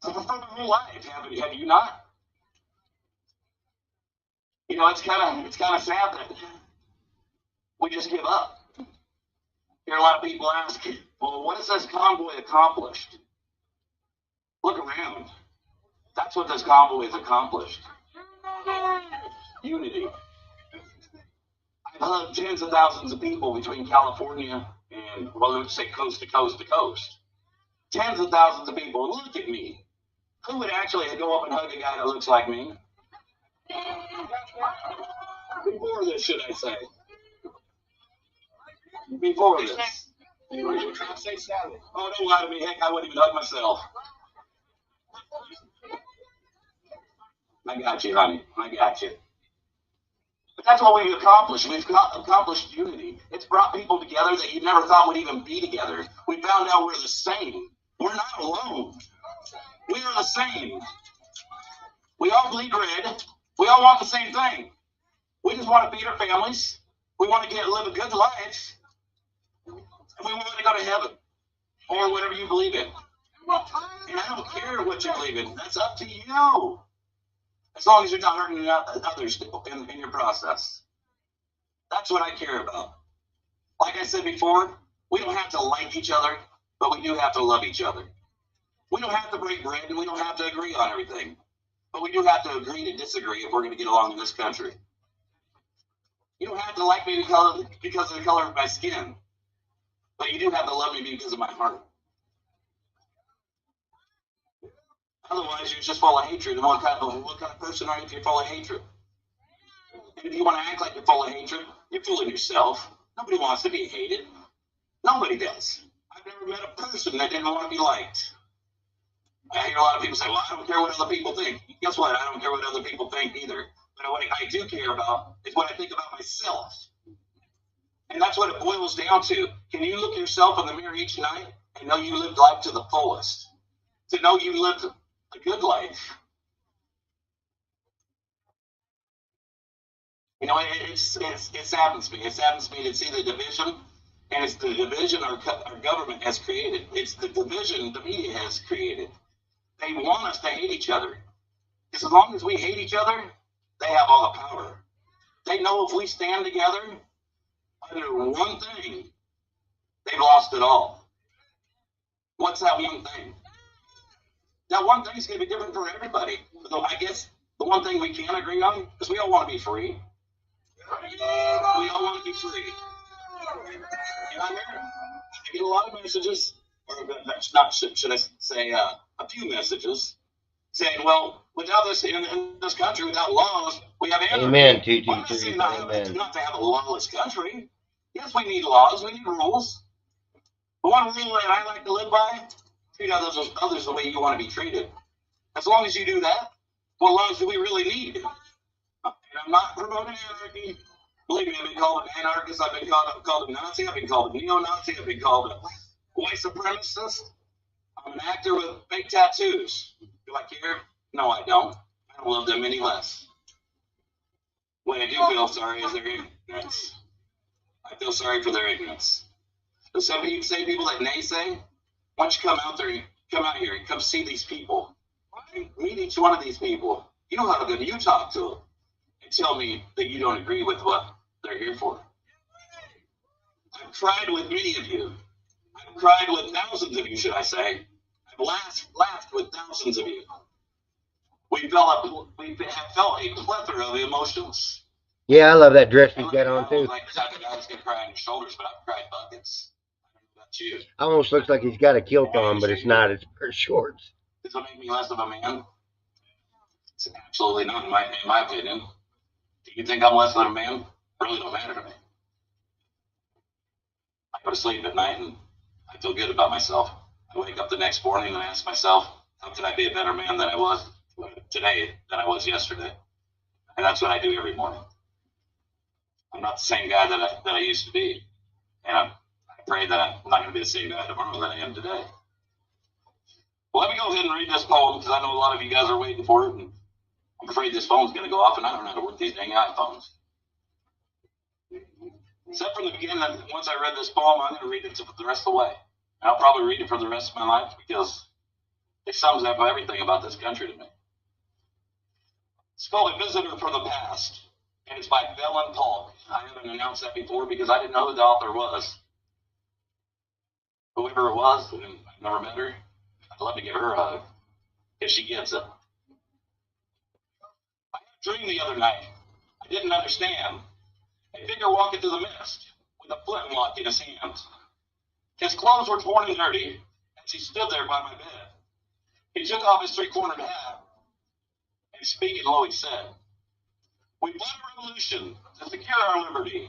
my whole life. Have you not? You know, it's kind of sad that we just give up. Hear a lot of people ask, well, what has this convoy accomplished? Look around. That's what this convoy has accomplished. Unity. I've hugged tens of thousands of people between California and, well, let's say coast to coast to coast. Tens of thousands of people. Look at me. Who would actually go up and hug a guy that looks like me? Before this, should I say? Before this. Oh, don't lie to me. Heck, I wouldn't even hug myself. I got you, honey. I got you. But that's what we've accomplished. We've accomplished unity. It's brought people together that you never thought would even be together. We found out we're the same. We're not alone. We are the same. We all bleed red. We all want the same thing. We just want to feed our families. We want to live a good life. And we want to go to heaven. Or whatever you believe in. And I don't care what you believe in. That's up to you. As long as you're not hurting others in your process. That's what I care about. Like I said before, we don't have to like each other, but we do have to love each other. We don't have to break bread and we don't have to agree on everything. But we do have to agree to disagree if we're going to get along in this country. You don't have to like me because of the color of my skin. But you do have to love me because of my heart. Otherwise, you're just full of hatred. And what kind of person are you if you're full of hatred? And if you want to act like you're full of hatred, you're fooling yourself. Nobody wants to be hated. Nobody does. I've never met a person that didn't want to be liked. I hear a lot of people say, well, I don't care what other people think. Guess what? I don't care what other people think either. But what I do care about is what I think about myself. And that's what it boils down to. Can you look yourself in the mirror each night and know you lived life to the fullest? To know you lived a good life. You know, it saddens me. It saddens me to see the division, and it's the division our government has created. It's the division the media has created. They want us to hate each other. Because as long as we hate each other, they have all the power. They know if we stand together under one thing, they've lost it all. What's that one thing? That one thing is going to be different for everybody. So I guess the one thing we can agree on is we all want to be free. We all want to be free. And I get a lot of messages or not should I say, a few messages saying, well, without this in this country, without laws, we have anarchy. Amen, Well, I'm not 223. saying Amen. not to have a lawless country. Yes, we need laws, we need rules. But one rule that I like to live by: treat others the way you want to be treated. As long as you do that, what laws do we really need? And I'm not promoting anarchy. Believe me, I've been called an anarchist, I've been called a Nazi, I've been called a neo-Nazi, I've been called a white supremacist. I'm an actor with fake tattoos. Do I care? No, I don't. I don't love them any less. What I do feel sorry is their ignorance. I feel sorry for their ignorance. So some people say, people that naysay, why don't you come out here and come see these people. Meet each one of these people. You hug them, you talk to them, and tell me that you don't agree with what they're here for. I've cried with many of you. I've cried with thousands of you, should I say. I've laughed with thousands of you. We have felt a plethora of emotions. Yeah, I love that dress he's got on too. Like the type of guy that's gonna cry on your shoulders, but I've cried buckets. I don't know about you. Almost looks like he's got a kilt on, but it's not. It's pair of shorts. Does it make me less of a man? It's absolutely not, in my opinion. Do you think I'm less than a man? It really don't matter to me. I go to sleep at night and I feel good about myself. I wake up the next morning and I ask myself, how can I be a better man than I was today than I was yesterday? And that's what I do every morning. I'm not the same guy that I used to be. And I pray that I'm not going to be the same guy tomorrow that I am today. Well, let me go ahead and read this poem because I know a lot of you guys are waiting for it. And I'm afraid this phone's going to go off and I don't know how to work these dang iPhones. Except from the beginning, that once I read this poem, I'm going to read it for the rest of the way. And I'll probably read it for the rest of my life because it sums up everything about this country to me. It's called A Visitor from the Past, and it's by Belen Polk. I haven't announced that before because I didn't know who the author was. Whoever it was, and I've never met her, I'd love to give her a hug if she gets it. I had a dream the other night. I didn't understand. A figure walking through the mist with a flintlock in his hand. His clothes were torn and dirty as he stood there by my bed. He took off his three-cornered hat and speaking low he said, "We fought a revolution to secure our liberty.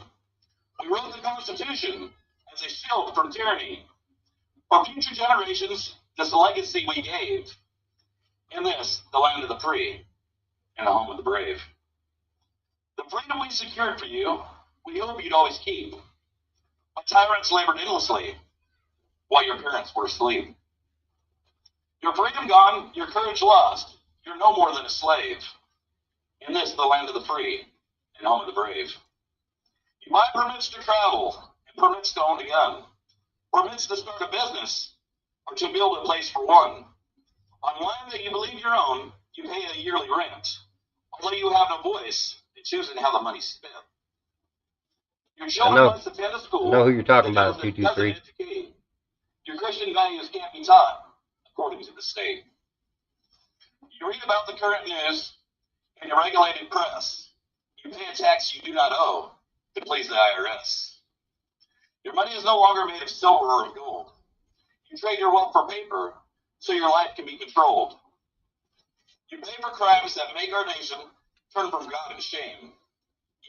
We wrote the Constitution as a shield from tyranny. For future generations, this legacy we gave. In this, the land of the free and the home of the brave. The freedom we secured for you, we hope you'd always keep. But tyrants labored endlessly while your parents were asleep. Your freedom gone, your courage lost. You're no more than a slave. In this, the land of the free and home of the brave. You buy permits to travel and permits to own a gun, permits to start a business or to build a place for one. On land that you believe your own, you pay a yearly rent, although you have no voice in choosing how the money's spent. Your children must attend a school. I know who you're talking about, 223. Your Christian values can't be taught, according to the state. You read about the current news in your regulated press. You pay a tax you do not owe to please the IRS. Your money is no longer made of silver or of gold. You trade your wealth for paper so your life can be controlled. You pay for crimes that make our nation turn from God and shame.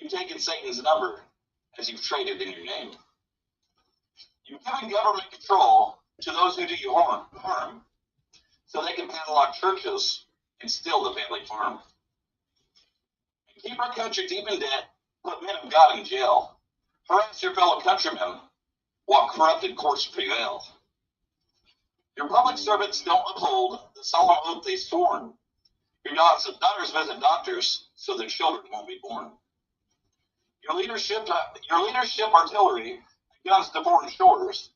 You've taken Satan's number as you've traded in your name. You've given government control to those who do you harm so they can padlock churches and steal the family farm. And keep our country deep in debt, put men of God in jail, harass your fellow countrymen while corrupted courts prevail. Your public servants don't uphold the solemn oath they sworn. Your daughters visit doctors so their children won't be born. Your leadership artillery guns to foreign shores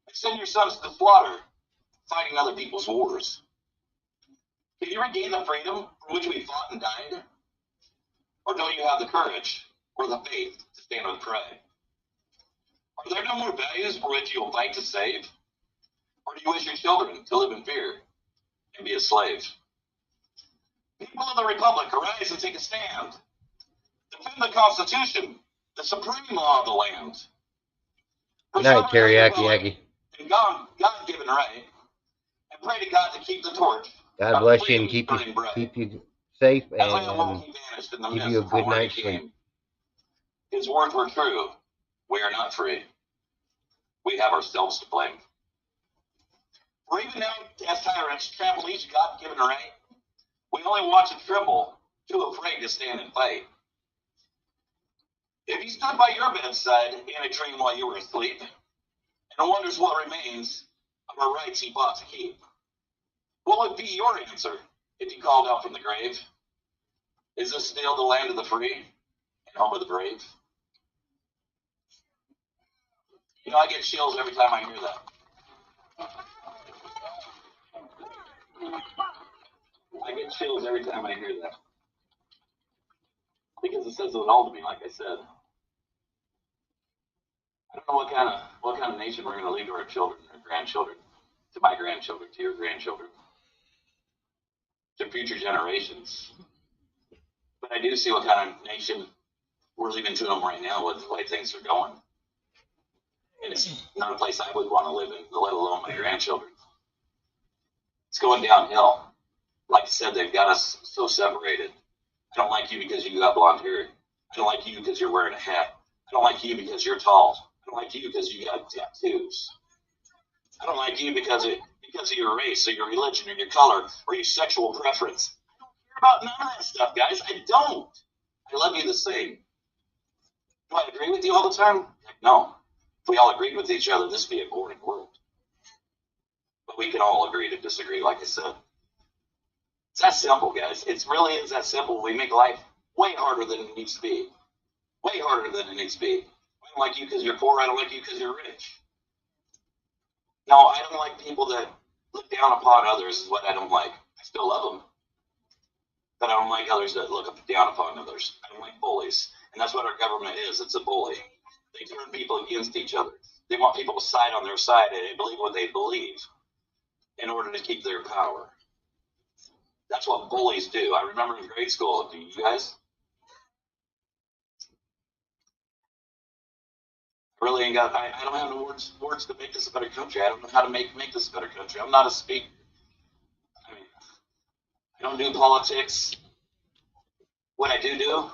and send your sons to slaughter, fighting other people's wars. Can you regain the freedom for which we fought and died? Or don't you have the courage or the faith to stand with pride? Are there no more values for which you will fight to save? Or do you wish your children to live in fear and be a slave? People of the Republic, arise and take a stand. Defend the Constitution, the supreme law of the land. Good night, teriyaki. the God-given right, and pray to God to keep the torch. God bless you and keep you safe and give you a good night's sleep. His words were true. We are not free. We have ourselves to blame. For even now, as tyrants trample each God-given right, we only watch and tremble, too afraid to stand and fight. If he stood by your bedside in a dream while you were asleep, and wonders what remains of our rights he fought to keep, what would be your answer if he called out from the grave? Is this still the land of the free and home of the brave? You know, I get chills every time I hear that. I get chills every time I hear that. Because it says it all to me, like I said. I don't know what kind of nation we're going to leave to our children, our grandchildren, to my grandchildren, to your grandchildren, to future generations. But I do see what kind of nation we're leaving to them right now with the way things are going. And it's not a place I would want to live in, let alone my grandchildren. It's going downhill. Like I said, they've got us so separated. I don't like you because you got blonde hair. I don't like you because you're wearing a hat. I don't like you because you're tall. I don't like you because you got tattoos. I don't like you because of your race or your religion or your color or your sexual preference. I don't care about none of that stuff, guys. I don't. I love you the same. Do I agree with you all the time? No. If we all agreed with each other, this would be a boring world. But we can all agree to disagree, like I said. It's that simple, guys. It really is that simple. We make life way harder than it needs to be. Way harder than it needs to be. I don't like you because you're poor. I don't like you because you're rich. No, I don't like people that look down upon others is what I don't like. I still love them. But I don't like others that look down upon others. I don't like bullies. And that's what our government is. It's a bully. They turn people against each other. They want people to side on their side and they believe what they believe in order to keep their power. That's what bullies do. I remember in grade school, do you guys? Really ain't got, I don't have no words to make this a better country. I don't know how to make this a better country. I'm not a speaker. I mean, I don't do politics. What I do, no,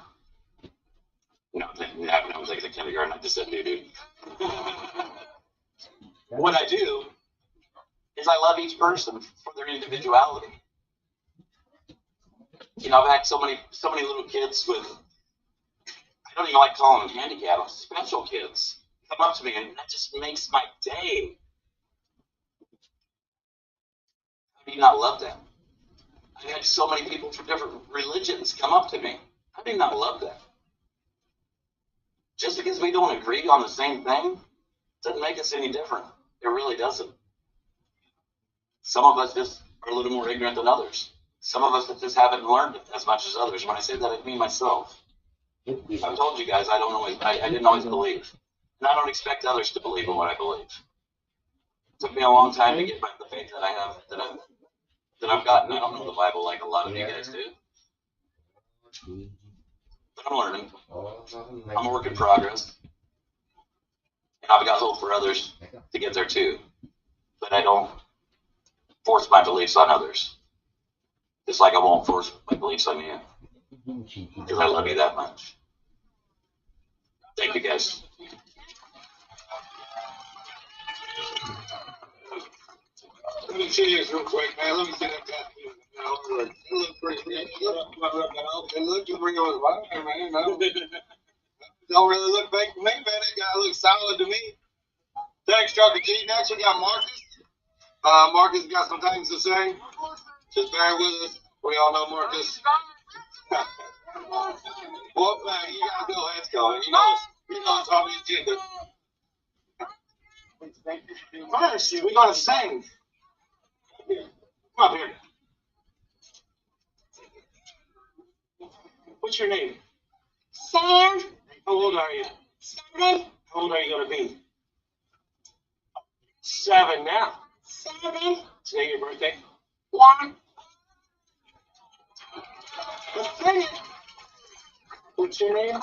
I was like the kindergarten. I just said do. What I do is I love each person for their individuality. You know, I've had so many little kids with, I don't even like calling them handicapped, special kids come up to me, and that just makes my day. How do you not love that? I've had so many people from different religions come up to me. How do you not love that? Just because we don't agree on the same thing doesn't make us any different. It really doesn't. Some of us just are a little more ignorant than others. Some of us just haven't learned it as much as others. When I say that, I mean myself. I've told you guys I didn't always believe. And I don't expect others to believe in what I believe. It took me a long time to get back the faith that I have, that I've gotten. I don't know the Bible like a lot of you guys do. But I'm learning. I'm a work in progress. And I've got hope for others to get there too. But I don't force my beliefs on others. Just like I won't force my beliefs on you. Because I love you that much. Thank you, guys. Let me see this real quick, man. Let me see that tattoo. It looks pretty good. It looks real fine, man. Don't really look fake to me, man. That guy looks solid to me. Thanks, Chuck G. Next, we got Marcus. Marcus got some things to say. Just bear with us. We all know Marcus. Well, man, you gotta know that's coming. You know it's on the agenda. First, we're gonna sing. Come up here. What's your name? Sam, How old are you? 7, How old are you gonna be? 7 now. 7, Today your birthday? yeah, Let's sing it. What's your name?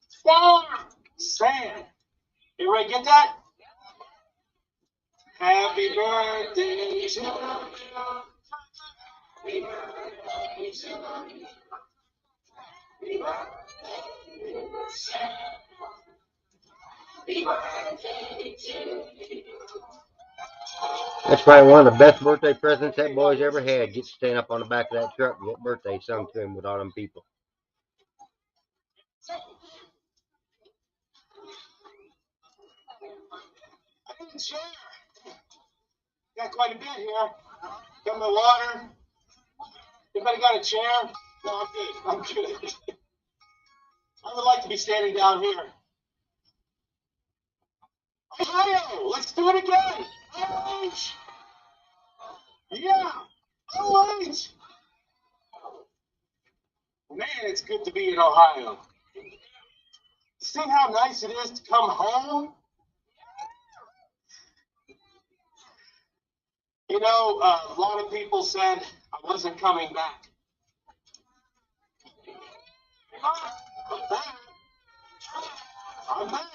Sam, Sam. Everybody get that? Happy birthday to you. That's probably one of the best birthday presents that boy's ever had. Get to stand up on the back of that truck and get birthday sung to him with all them people. I didn't share. Got quite a bit here. Got my water. Anybody got a chair? No, I'm good. I would like to be standing down here. Ohio, let's do it again. OH. Yeah. OH. Man, it's good to be in Ohio. See how nice it is to come home? You know, a lot of people said I wasn't coming back. I'm back. I'm back.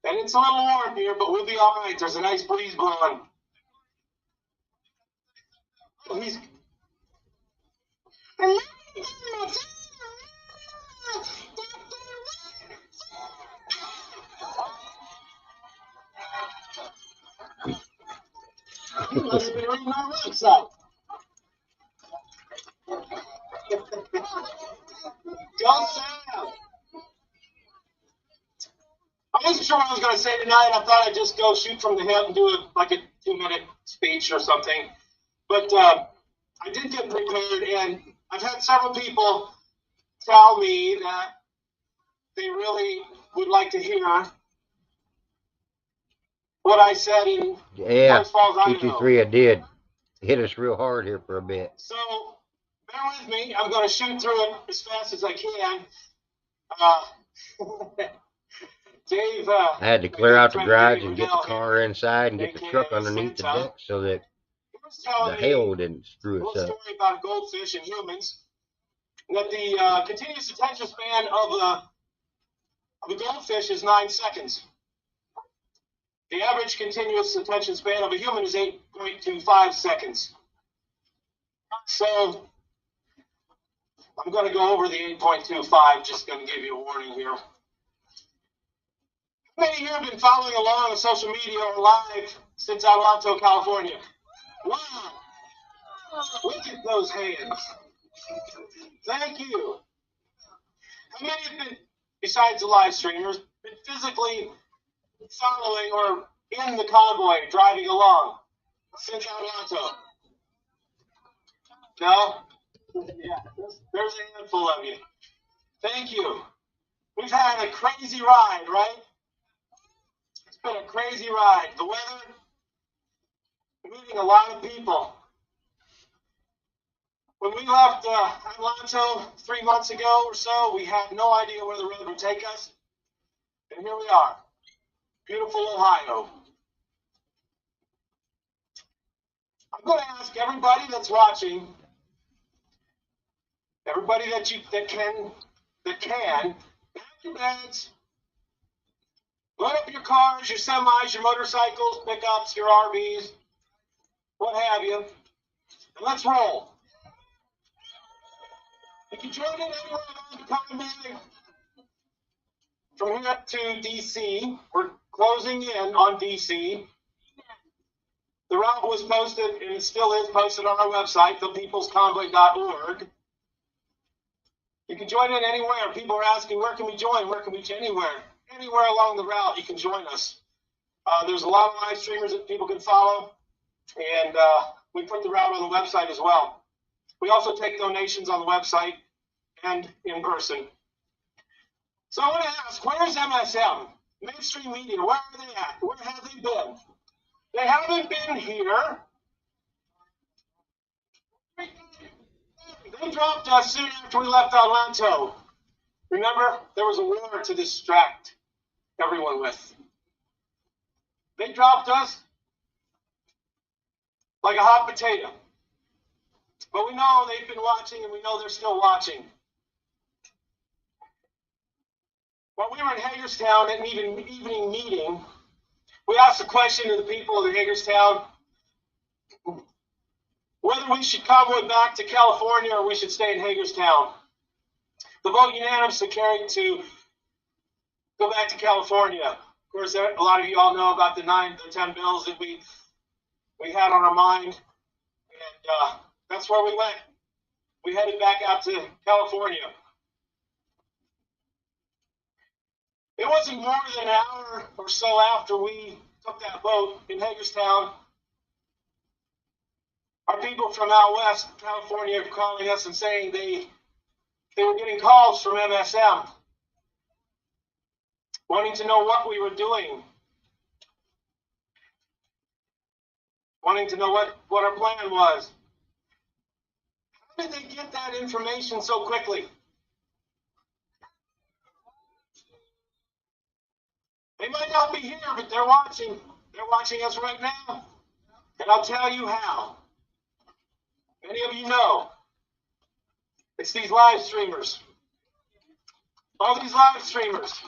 And it's a little warm here, but we'll be all right. There's a nice breeze blowing. He's. He must have been reading my website. Don't Sam. I wasn't sure what I was going to say tonight. I thought I'd just go shoot from the hip and do like a 2-minute speech or something. But I did get prepared, and I've had several people tell me that they really would like to hear what I said in Yeah, Glens Falls, Idaho. 223 I did. Hit us real hard here for a bit. So bear with me. I'm going to shoot through it as fast as I can. Dave. I had to clear out the garage and get the car inside and get the truck underneath the deck so that the hail didn't screw us up. A little story about goldfish and humans. That the continuous attention span of a goldfish is 9 seconds. The average continuous attention span of a human is 8.25 seconds. So I'm going to go over the 8.25, just going to give you a warning here. How many of you have been following along on social media or live since Adelanto, California? Wow! Look at those hands. Thank you. How many have been, besides the live streamers, been physically following or in the convoy driving along since Adelanto? No? Yeah, there's a handful of you. Thank you. We've had a crazy ride, right? It's been a crazy ride. The weather, meeting a lot of people. When we left Adelanto 3 months ago or so, we had no idea where the road would take us. And here we are. Beautiful Ohio. I'm going to ask everybody that's watching, everybody that can pack your bags, load up your cars, your semis, your motorcycles, pickups, your RVs, what have you, and let's roll. You can join in anywhere along the Convoy from here up to DC. We're closing in on DC. The route was posted, and it still is posted on our website, thepeoplesconvoy.org. You can join in anywhere. People are asking, where can we join? Where can we join? Anywhere. Anywhere along the route, you can join us. There's a lot of live streamers that people can follow, and we put the route on the website as well. We also take donations on the website and in person. So I want to ask, where's MSM? Mainstream media, where are they at? Where have they been? They haven't been here. They dropped us soon after we left Adelanto. Remember, there was a war to distract everyone with. They dropped us like a hot potato. But we know they've been watching, and we know they're still watching. While we were in Hagerstown at an evening meeting, we asked the question to the people of Hagerstown whether we should convoy back to California or we should stay in Hagerstown. The vote unanimously carried to go back to California. Of course, a lot of you all know about the 10 bills that we had on our mind, and that's where we went. We headed back out to California. It wasn't more than an hour or so after we took that vote in Hagerstown. Our people from out west California were calling us and saying they were getting calls from MSM, wanting to know what we were doing, wanting to know what our plan was. How did they get that information so quickly? They might not be here, but they're watching. They're watching us right now. And I'll tell you how. Many of you know. It's these live streamers. All these live streamers.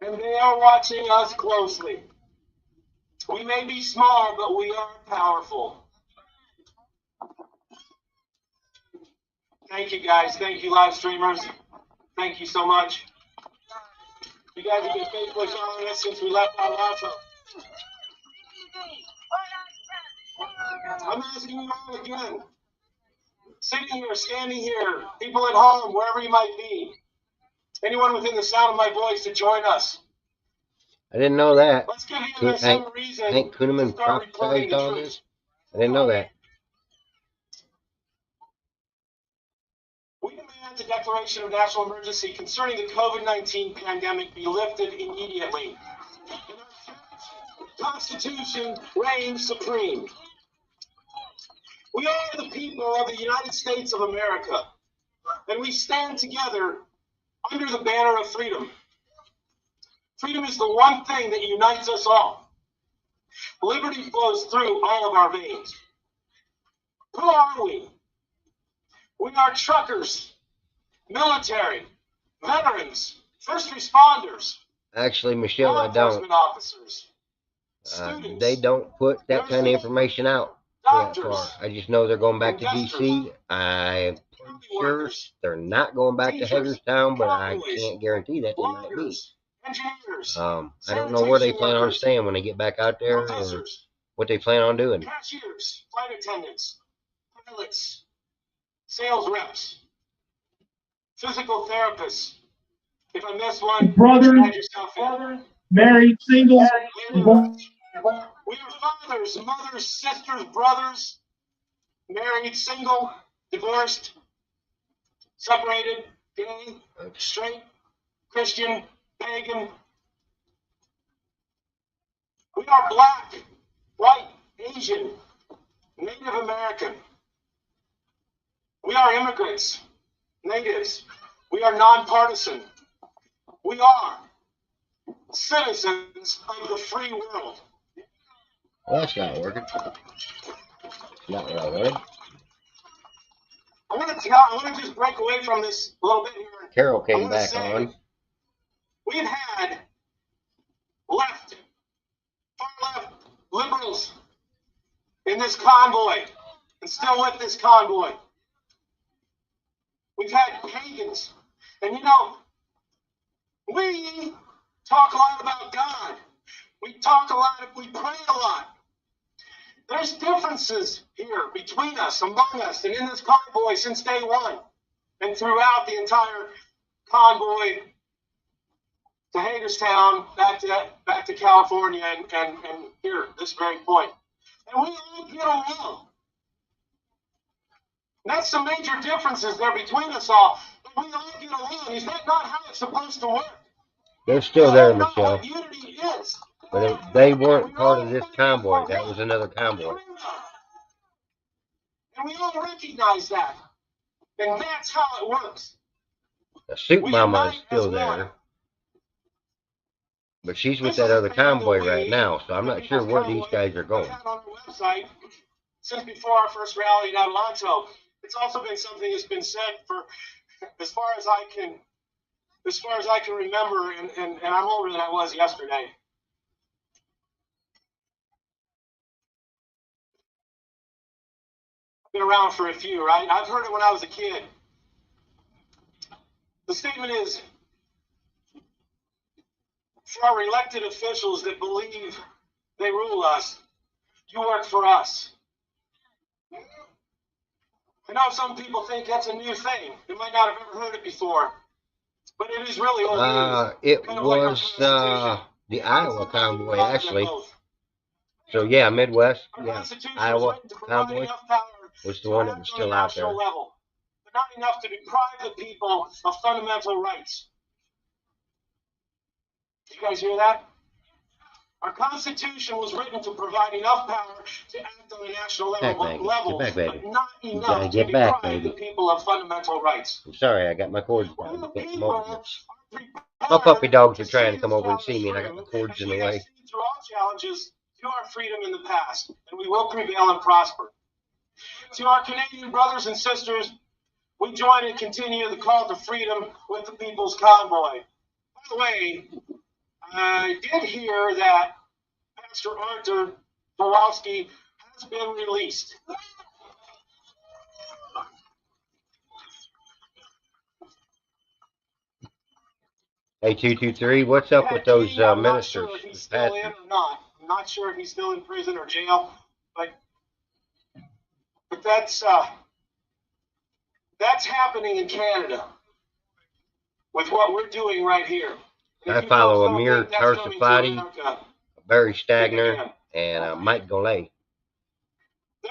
And they are watching us closely. We may be small, but we are powerful. Thank you, guys. Thank you, live streamers. Thank you so much. You guys have been faithfully following us since we left Palo Alto. I'm asking you all again, sitting here, standing here, people at home, wherever you might be, anyone within the sound of my voice to join us. I didn't know that. Let's give you some reason Hank Kuhneman to start reporting prophesized the all truth. this. I didn't know that. We demand the declaration of national emergency concerning the COVID-19 pandemic be lifted immediately. And our Constitution reigns supreme. We are the people of the United States of America, and we stand together under the banner of freedom. Freedom is the one thing that unites us all. Liberty flows through all of our veins. Who are we? We are truckers, military, veterans, first responders, Actually, Michelle, law I don't. enforcement officers, students, They don't put that kind of information out that doctors, far. I just know they're going back to investors, D.C. I'm community sure workers, they're not going back to teachers, Hagerstown, but I cowboys, can't guarantee that they might be. lawyers, engineers, I don't know where they sanitation plan on workers, staying when they get back out there or professors, what they plan on doing. cashiers, flight attendants, pilots, sales reps, physical therapists. If I miss one, Brothers, add yourself in. married, single, Laborers. We are fathers, mothers, sisters, brothers, married, single, divorced, separated, gay, straight, Christian, pagan. We are black, white, Asian, Native American. We are immigrants, natives. We are nonpartisan. We are citizens of the free world. Well, that's not working. Not what I wanted. I want to just break away from this a little bit here. Carol I came wanna back say, on. We've had left, far left liberals in this convoy and still with this convoy. We've had pagans. And you know, we talk a lot about God. We talk a lot, we pray a lot. There's differences here between us, among us, and in this convoy since day one and throughout the entire convoy to Hagerstown, back to California, and here, this very point. And we all get along. That's the major differences there between us all. But we all get along. Is that not how it's supposed to work? They're still there, That's not Michelle. what unity is. But they weren't part of this convoy. That was another convoy. And we all recognize that. And that's how it works. The Soup We Mama is unite still as one. there. But she's with This that is a other thing, by the convoy way, right now, so I'm not sure where these guys are I've going. had on our website since before our first rally in Adelanto. It's also been something that's been said for as far as I can remember, and I'm older than I was yesterday. I've been around for a few, right? I've heard it when I was a kid. The statement is, for our elected officials that believe they rule us, you work for us. I know some people think that's a new thing. They might not have ever heard it before, but it is really old news. It Kind of like our was Constitution. the Iowa Convoy, Rather than actually. both. So yeah, Midwest. Our Yeah, Constitution was Iowa written to provide Convoy enough power was the to one that act was on still a out national there. level, but not enough to deprive the people of fundamental rights. You guys hear that? Our Constitution was written to provide enough power to act on a national Back, level, baby. Get back, baby. but not You enough gotta to get back, deprive baby. the people of fundamental rights. I'm sorry, I got my cords When down. the Get them people over here. are My puppy dogs are prepared trying to see come this over and see me, and I got challenge my cords through, in the and we have way. seen through all challenges to our freedom in the past, and we will prevail and prosper. To our Canadian brothers and sisters, we join and continue the call to freedom with the People's Convoy. By the way, I did hear that Pastor Arthur Kowalski has been released. Hey, 223, what's up with those I'm not ministers? sure if he's still in or not. I'm not sure if he's still in prison or jail, but that's happening in Canada with what we're doing right here. And I if you follow folks don't Amir think that's coming to Tarsafati, America, Barry think Stagner, again. and Mike Golay.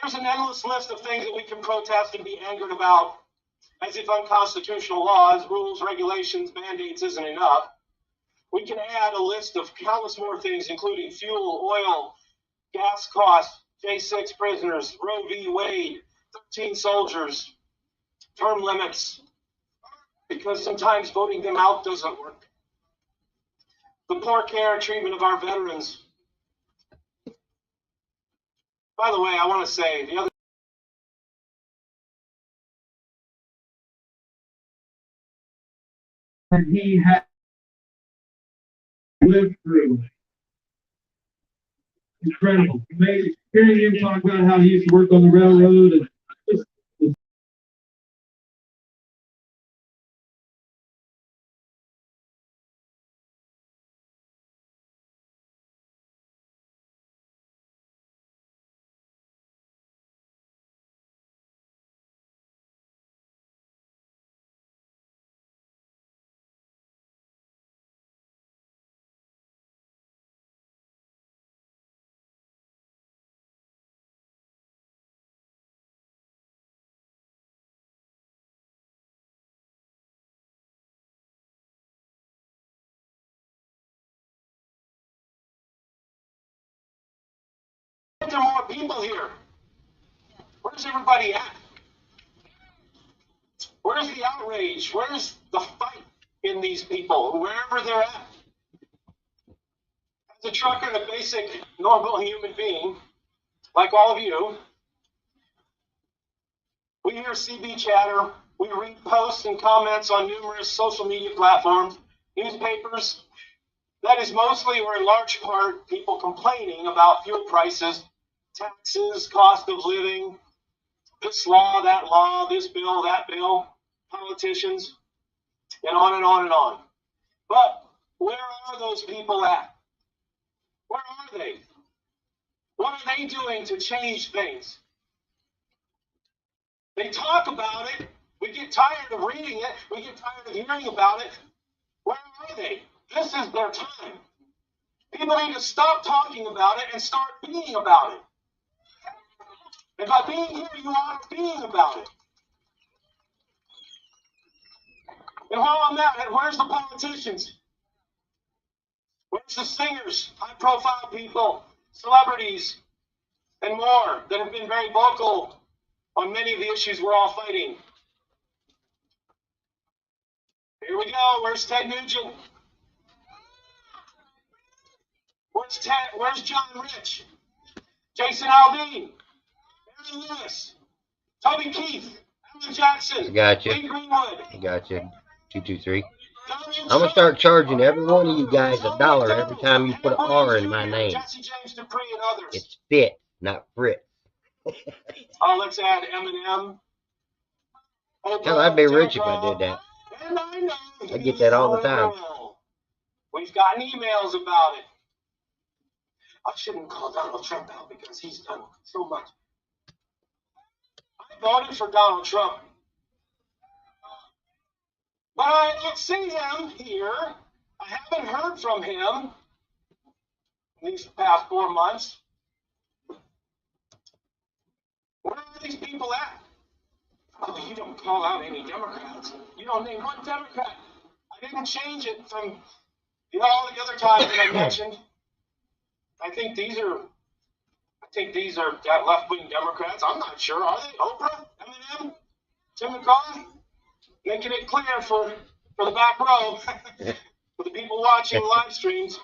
There's an endless list of things that we can protest and be angered about, as if unconstitutional laws, rules, regulations, mandates isn't enough. We can add a list of countless more things, including fuel, oil, gas costs, J6 prisoners, Roe v. Wade, 13 soldiers, term limits, because sometimes voting them out doesn't work. The poor care and treatment of our veterans. By the way, I want to say the other he had lived through. Incredible. Amazing. Hearing him talk about how he used to work on the railroad and just there are more people here. Where's everybody at? Where's the outrage? Where's the fight in these people, wherever they're at? As a trucker and a basic, normal human being, like all of you, we hear CB chatter, we read posts and comments on numerous social media platforms, newspapers. That is mostly or in large part people complaining about fuel prices, taxes, cost of living, this law, this bill, that bill, politicians, and on and on and on. But where are those people at? Where are they? What are they doing to change things? They talk about it. We get tired of reading it. We get tired of hearing about it. Where are they? This is their time. People need to stop talking about it and start being about it. And by being here, you are being about it. And while I'm at it, where's the politicians? Where's the singers, high-profile people, celebrities, and more that have been very vocal on many of the issues we're all fighting? Here we go. Where's Ted Nugent? Where's John Rich? Jason Aldean? Aaron Lewis? Toby Keith? Donald Jackson. I got you. Lee Greenwood. I got you. 223. Donald I'm gonna start charging every one of you guys $1 every time you put an R in my name. Jesse James Dupree and others. It's Fit, not Frit. Oh, let's add Eminem. Hell, I'd be rich if I did that. And I know I get that all the time. We've gotten emails about it. I shouldn't call Donald Trump out because he's done so much. I voted for Donald Trump. But I don't see him here. I haven't heard from him these past 4 months. Where are these people at? Oh, you don't call out any Democrats. You don't name one Democrat. I didn't change it from all the other times that I mentioned. I think these are left-wing Democrats. I'm not sure. Are they? Oprah? Eminem? Tim McCaw? Making it clear for the back row, for the people watching live streams.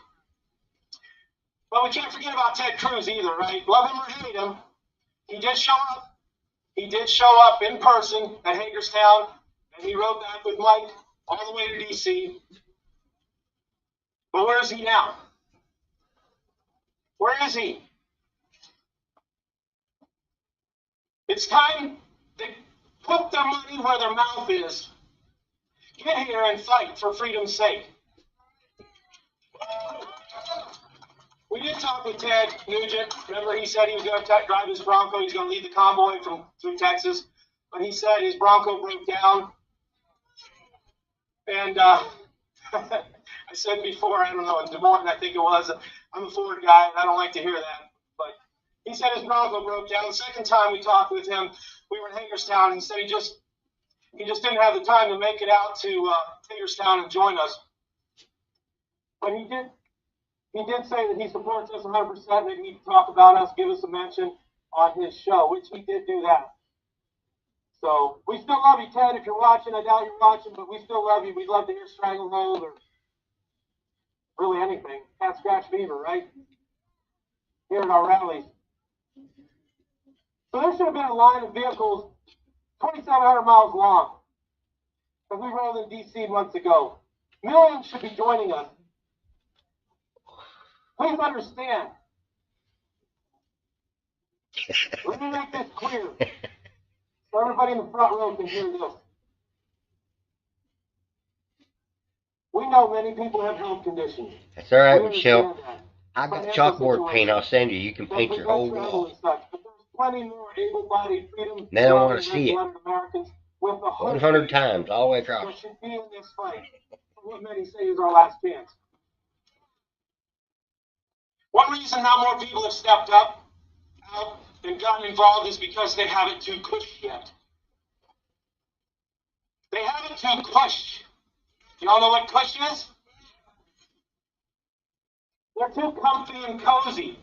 But we can't forget about Ted Cruz either, right? Love him or hate him, he did show up. He did show up in person at Hagerstown, and he rode back with Mike all the way to D.C. But where is he now? Where is he? It's time they put their money where their mouth is. Get here and fight for freedom's sake. We did talk with Ted Nugent. Remember, he said he was going to drive his Bronco. He's going to lead the convoy through Texas. But he said his Bronco broke down. And I said before, I don't know, in Des Moines, I think it was, I'm a Ford guy, and I don't like to hear that. But he said his Bronco broke down. The second time we talked with him, we were in Hagerstown, and he said he just didn't have the time to make it out to Hagerstown and join us. But he did say that he supports us 100%, that he'd talk about us, give us a mention on his show, which he did do that. So we still love you, Ted. If you're watching, I doubt you're watching, but we still love you. We'd love to hear Stranglehold or really anything. Cat Scratch Fever, right? Here at our rallies. So there should have been a line of vehicles 2,700 miles long, because we rolled in D.C. months ago. Millions should be joining us. Please understand. Let me make this clear, so everybody in the front row can hear this. We know many people have health conditions. That's all right, Michelle. I got chalkboard paint I'll send you. You can paint your whole wall. But there's plenty more able-bodied freedom. They don't want to see it. Americans with 100 times, all the way across. That should be in this fight for what many say is our last chance. One reason now more people have stepped up out and gotten involved is because they have it too cushy yet. They have it too cush. Y'all know what cush is? They're too comfy and cozy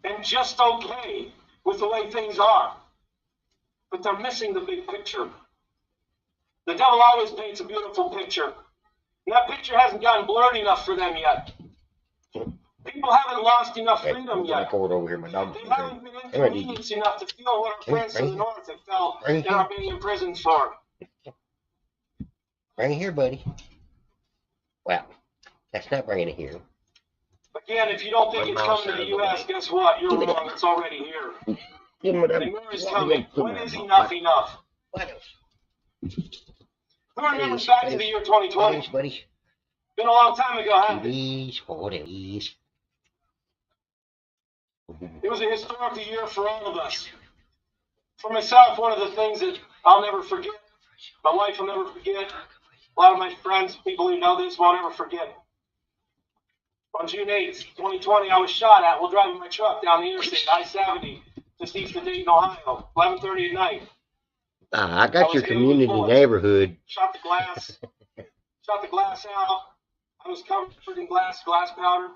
and just okay with the way things are. But they're missing the big picture. The devil always paints a beautiful picture. And that picture hasn't gotten blurred enough for them yet. People haven't lost enough freedom yet. Over here, my dog. They haven't been inconvenienced enough to feel what our friends in the North have felt and are being imprisoned for. Bring it here, buddy. Well, that's not bringing it here. Again, if you don't think it's coming to the U.S., guess what? You're wrong. It's already here. And more is coming. When is enough enough? Who remembers back to the year 2020? Buddy. Been a long time ago, hasn't it? It was a historic year for all of us. For myself, one of the things that I'll never forget, my wife will never forget, a lot of my friends, people who know this, won't ever forget. On June 8th, 2020, I was shot at while driving my truck down the interstate, I-70, just east of Dayton, Ohio, 11:30 at night. I got your community neighborhood. Shot the glass out. I was covered in glass powder.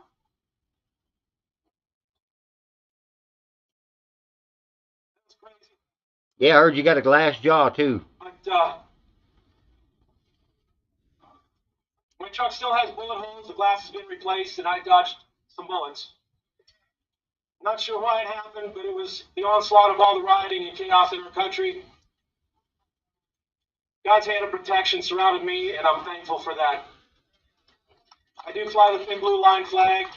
That's crazy. Yeah, I heard you got a glass jaw, too. But, my truck still has bullet holes. The glass has been replaced, and I dodged some bullets. Not sure why it happened, but it was the onslaught of all the rioting and chaos in our country. God's hand of protection surrounded me, and I'm thankful for that. I do fly the thin blue line flag,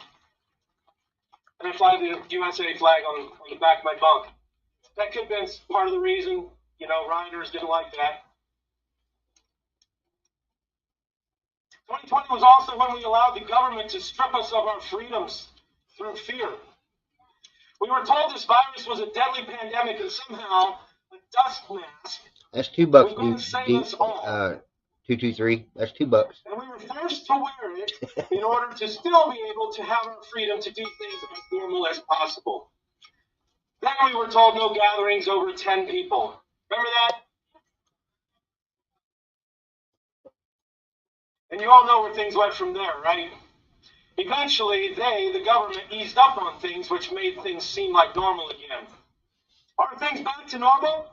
and I fly the USA flag on the back of my bunk. That could have been part of the reason, rioters didn't like that. 2020 was also when we allowed the government to strip us of our freedoms through fear. We were told this virus was a deadly pandemic, and somehow a dust mask That's $2, was going to save us all. 223. That's $2. And we were forced to wear it in order to still be able to have our freedom to do things as normal as possible. Then we were told no gatherings over 10 people. Remember that? And you all know where things went from there, right? Eventually, the government, eased up on things, which made things seem like normal again. Are things back to normal?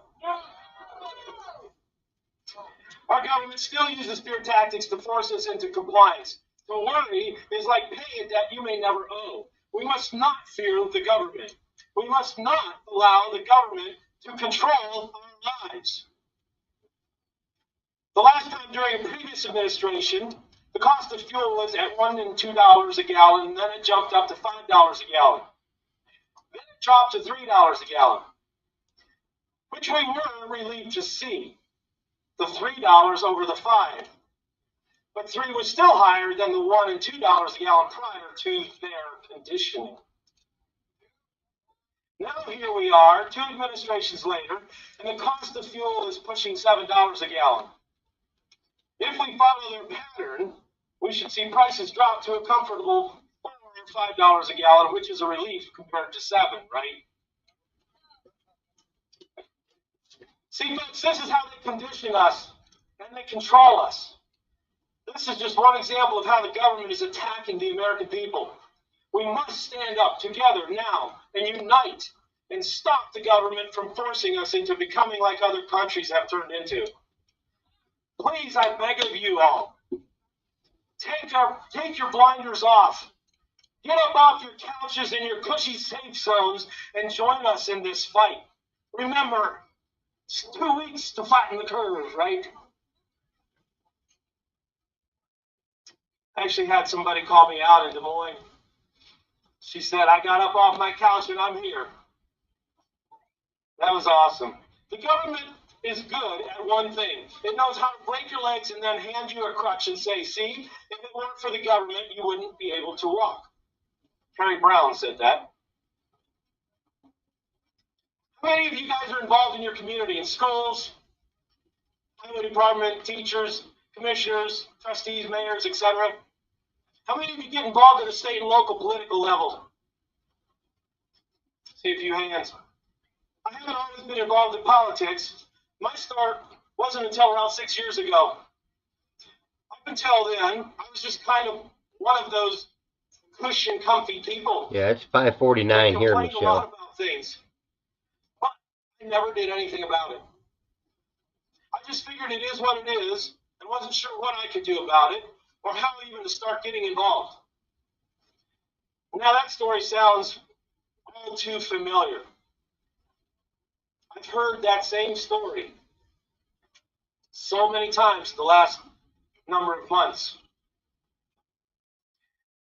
Our government still uses fear tactics to force us into compliance. To worry is like paying a debt you may never owe. We must not fear the government. We must not allow the government to control our lives. The last time during a previous administration, the cost of fuel was at $1 and $2 a gallon, and then it jumped up to $5 a gallon. Then it dropped to $3 a gallon, which we were relieved to see. The $3 over the $5. But 3 was still higher than the $1 and $2 a gallon prior to their conditioning. Now here we are, 2 administrations later, and the cost of fuel is pushing $7 a gallon. If we follow their pattern, we should see prices drop to a comfortable $4 or $5 a gallon, which is a relief compared to $7, right? See, folks, this is how they condition us, and they control us. This is just one example of how the government is attacking the American people. We must stand up together now and unite and stop the government from forcing us into becoming like other countries have turned into. Please, I beg of you all, take your blinders off. Get up off your couches and your cushy safe zones and join us in this fight. Remember, it's 2 weeks to flatten the curve, right? I actually had somebody call me out in Des Moines. She said, I got up off my couch and I'm here. That was awesome. The government is good at one thing. It knows how to break your legs and then hand you a crutch and say, see, if it weren't for the government, you wouldn't be able to walk. Harry Brown said that. How many of you guys are involved in your community, in schools, highway department, teachers, commissioners, trustees, mayors, etc.? How many of you get involved at a state and local political level? See a few hands. I haven't always been involved in politics. My start wasn't until around 6 years ago. Up until then, I was just kind of one of those cushion, comfy people. Yeah, it's 5:49 here, complained a lot Michelle. about things, but I never did anything about it. I just figured it is what it is, and wasn't sure what I could do about it, or how even to start getting involved. Now that story sounds all too familiar. I've heard that same story so many times the last number of months.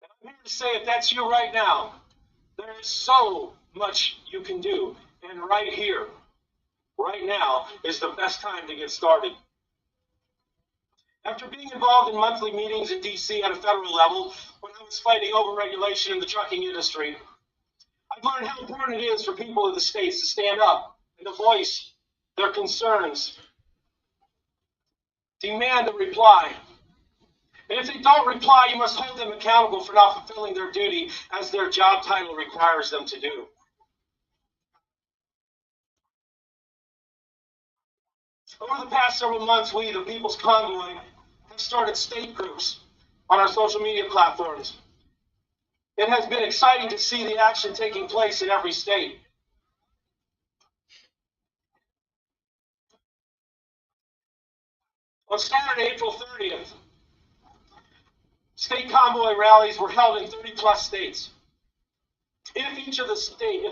And I'm here to say, if that's you right now, there is so much you can do. And right here, right now, is the best time to get started. After being involved in monthly meetings in D.C. at a federal level, when I was fighting overregulation in the trucking industry, I've learned how important it is for people of the states to stand up and to voice their concerns. Demand a reply. And if they don't reply, you must hold them accountable for not fulfilling their duty as their job title requires them to do. Over the past several months, we, the People's Convoy, have started state groups on our social media platforms. It has been exciting to see the action taking place in every state. On Saturday, April 30th, state convoy rallies were held in 30-plus states. If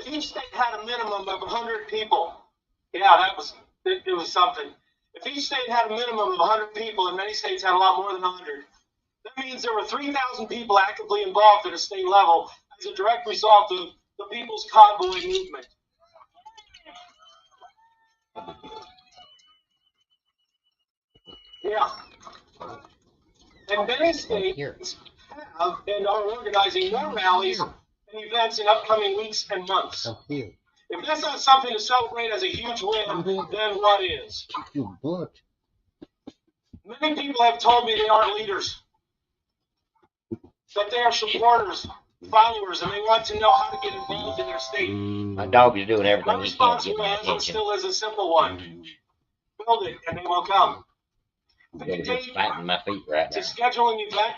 each state had a minimum of 100 people, yeah, it was something. If each state had a minimum of 100 people, and many states had a lot more than 100, that means there were 3,000 people actively involved at a state level as a direct result of the People's Convoy movement. Yeah. And many states have and are organizing more rallies and events in upcoming weeks and months. If that's not something to celebrate as a huge win, then what is? Many people have told me they aren't leaders, that they are supporters, followers, and they want to know how to get involved in their state. My dog is doing My everything he can response to get my was and attention. still is a simple one. Build it and they will come. Pick a They're just date fighting my feet right to now. schedule an event.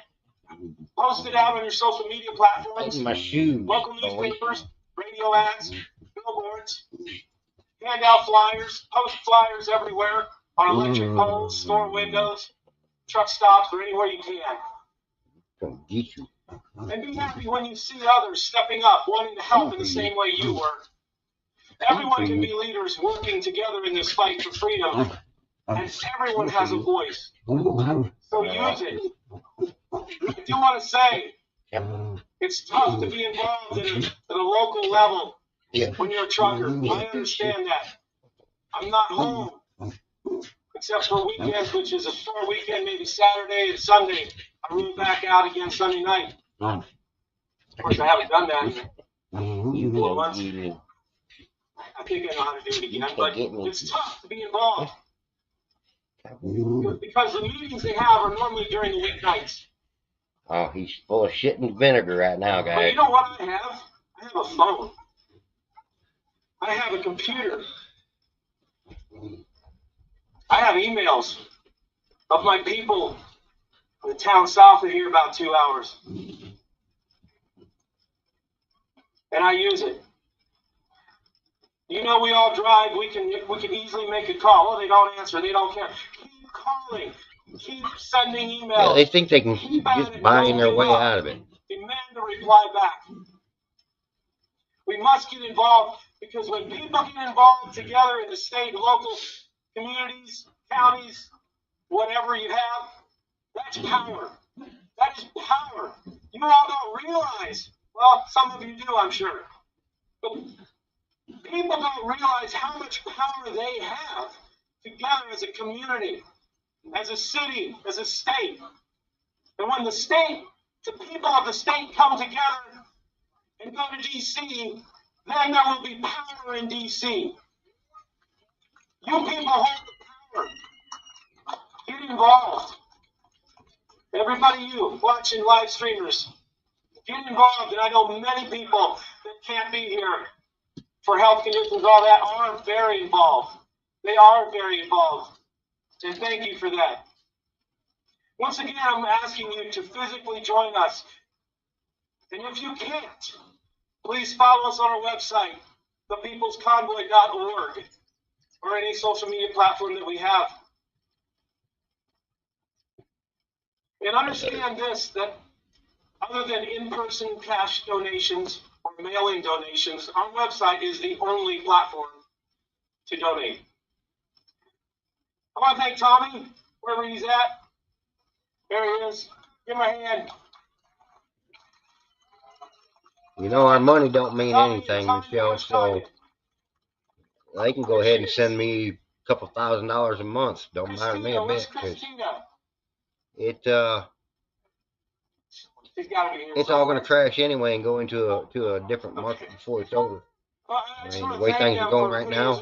Post it out on your social media platforms, Fighting my shoes. local newspapers, radio ads, billboards. Hand out flyers, post flyers everywhere on electric poles, store windows, truck stops, or anywhere you can. Gonna get you. And be happy when you see others stepping up, wanting to help in the same way you were. Everyone can be leaders working together in this fight for freedom, and everyone has a voice. So use it. I do want to say, it's tough to be involved at a local level when you're a trucker. I understand that. I'm not home, except for weekends, which is a short weekend, maybe Saturday and Sunday. I roll back out again Sunday night. Of course, I haven't done that in 4 months. I think I know how to do it again, but it's tough to be involved. Because the meetings they have are normally during the weeknights. Oh, he's full of shit and vinegar right now, But guys. you know what I have? I have a phone. I have a computer. I have emails of my people in the town south of here about 2 hours. And I use it. You know, we all drive. We can easily make a call. Oh, they don't answer. They don't care. Keep calling. Keep sending emails. Yeah, they think they can just buying their way out of it. Demand a reply back. We must get involved because when people get involved together in the state, local communities, counties, whatever you have, that's power. That is power. You all don't realize. Well, some of you do, I'm sure. But people don't realize how much power they have together as a community, as a city, as a state. And when the people of the state come together and go to D.C., then there will be power in D.C. You people hold the power. Get involved. Everybody you watching live streamers, get involved. And I know many people that can't be here for health conditions, all that, are very involved. They are very involved. And thank you for that. Once again, I'm asking you to physically join us. And if you can't, please follow us on our website, thepeoplesconvoy.org, or any social media platform that we have. And understand this, that other than in-person cash donations or mail-in donations, our website is the only platform to donate. I want to thank Tommy, wherever he's at. There he is. Give him a hand. You know, our money don't mean anything, Michelle, so they can go ahead and send me a couple $1,000s a month. Don't matter to me a bit, because it's all going to crash anyway and go into a different market before it's over. I mean, the way things are going right now,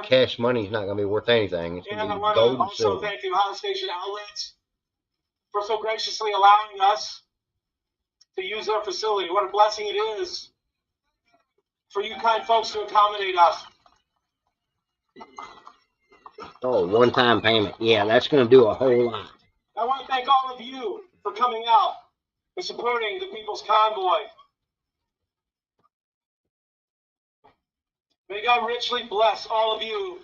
cash money is not going to be worth anything. It's going to be gold and silver. Also thank the Ohio Station Outlets for so graciously allowing us to use their facility. What a blessing it is for you kind folks to accommodate us. Oh, one-time payment. Yeah, that's going to do a whole lot. I want to thank all of you for coming out and supporting the People's Convoy. May God richly bless all of you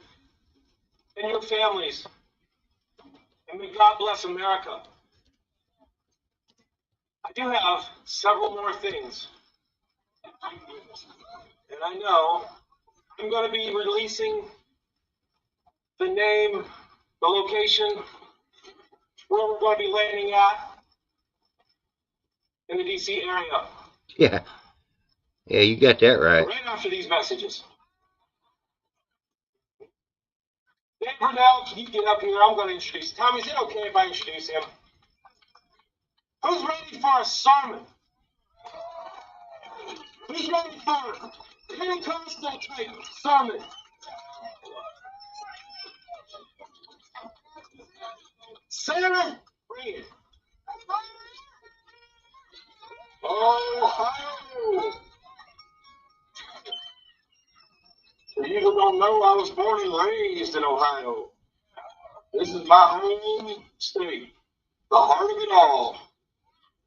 and your families. And may God bless America. I do have several more things. And I know I'm going to be releasing the name the location where we're going to be landing at in the DC area. Yeah. Yeah, you got that right. Right after these messages. Dave Brunel, can you get up here? I'm going to introduce. Tommy, is it okay if I introduce him? Who's ready for a sermon? Who's ready for a Pentecostal type sermon? Sarah, bring it. Ohio. For you who don't know, I was born and raised in Ohio. This is my home state, the heart of it all,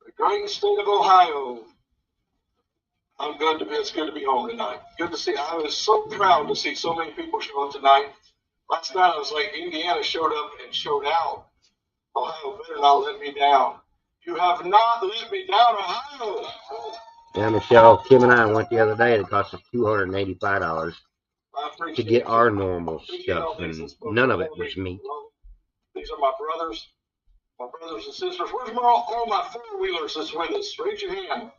the great state of Ohio. It's good to be home tonight. Good to see. I was so proud to see so many people show up tonight. Last night I was like, Indiana showed up and showed out. Ohio better not let me down. You have not let me down, Ohio. Yeah, Michelle, Kim and I went the other day. It cost us $285 to get our normal stuff, and none of it was meat. These are my brothers and sisters. Where's all my four-wheelers that's with us? Raise your hand.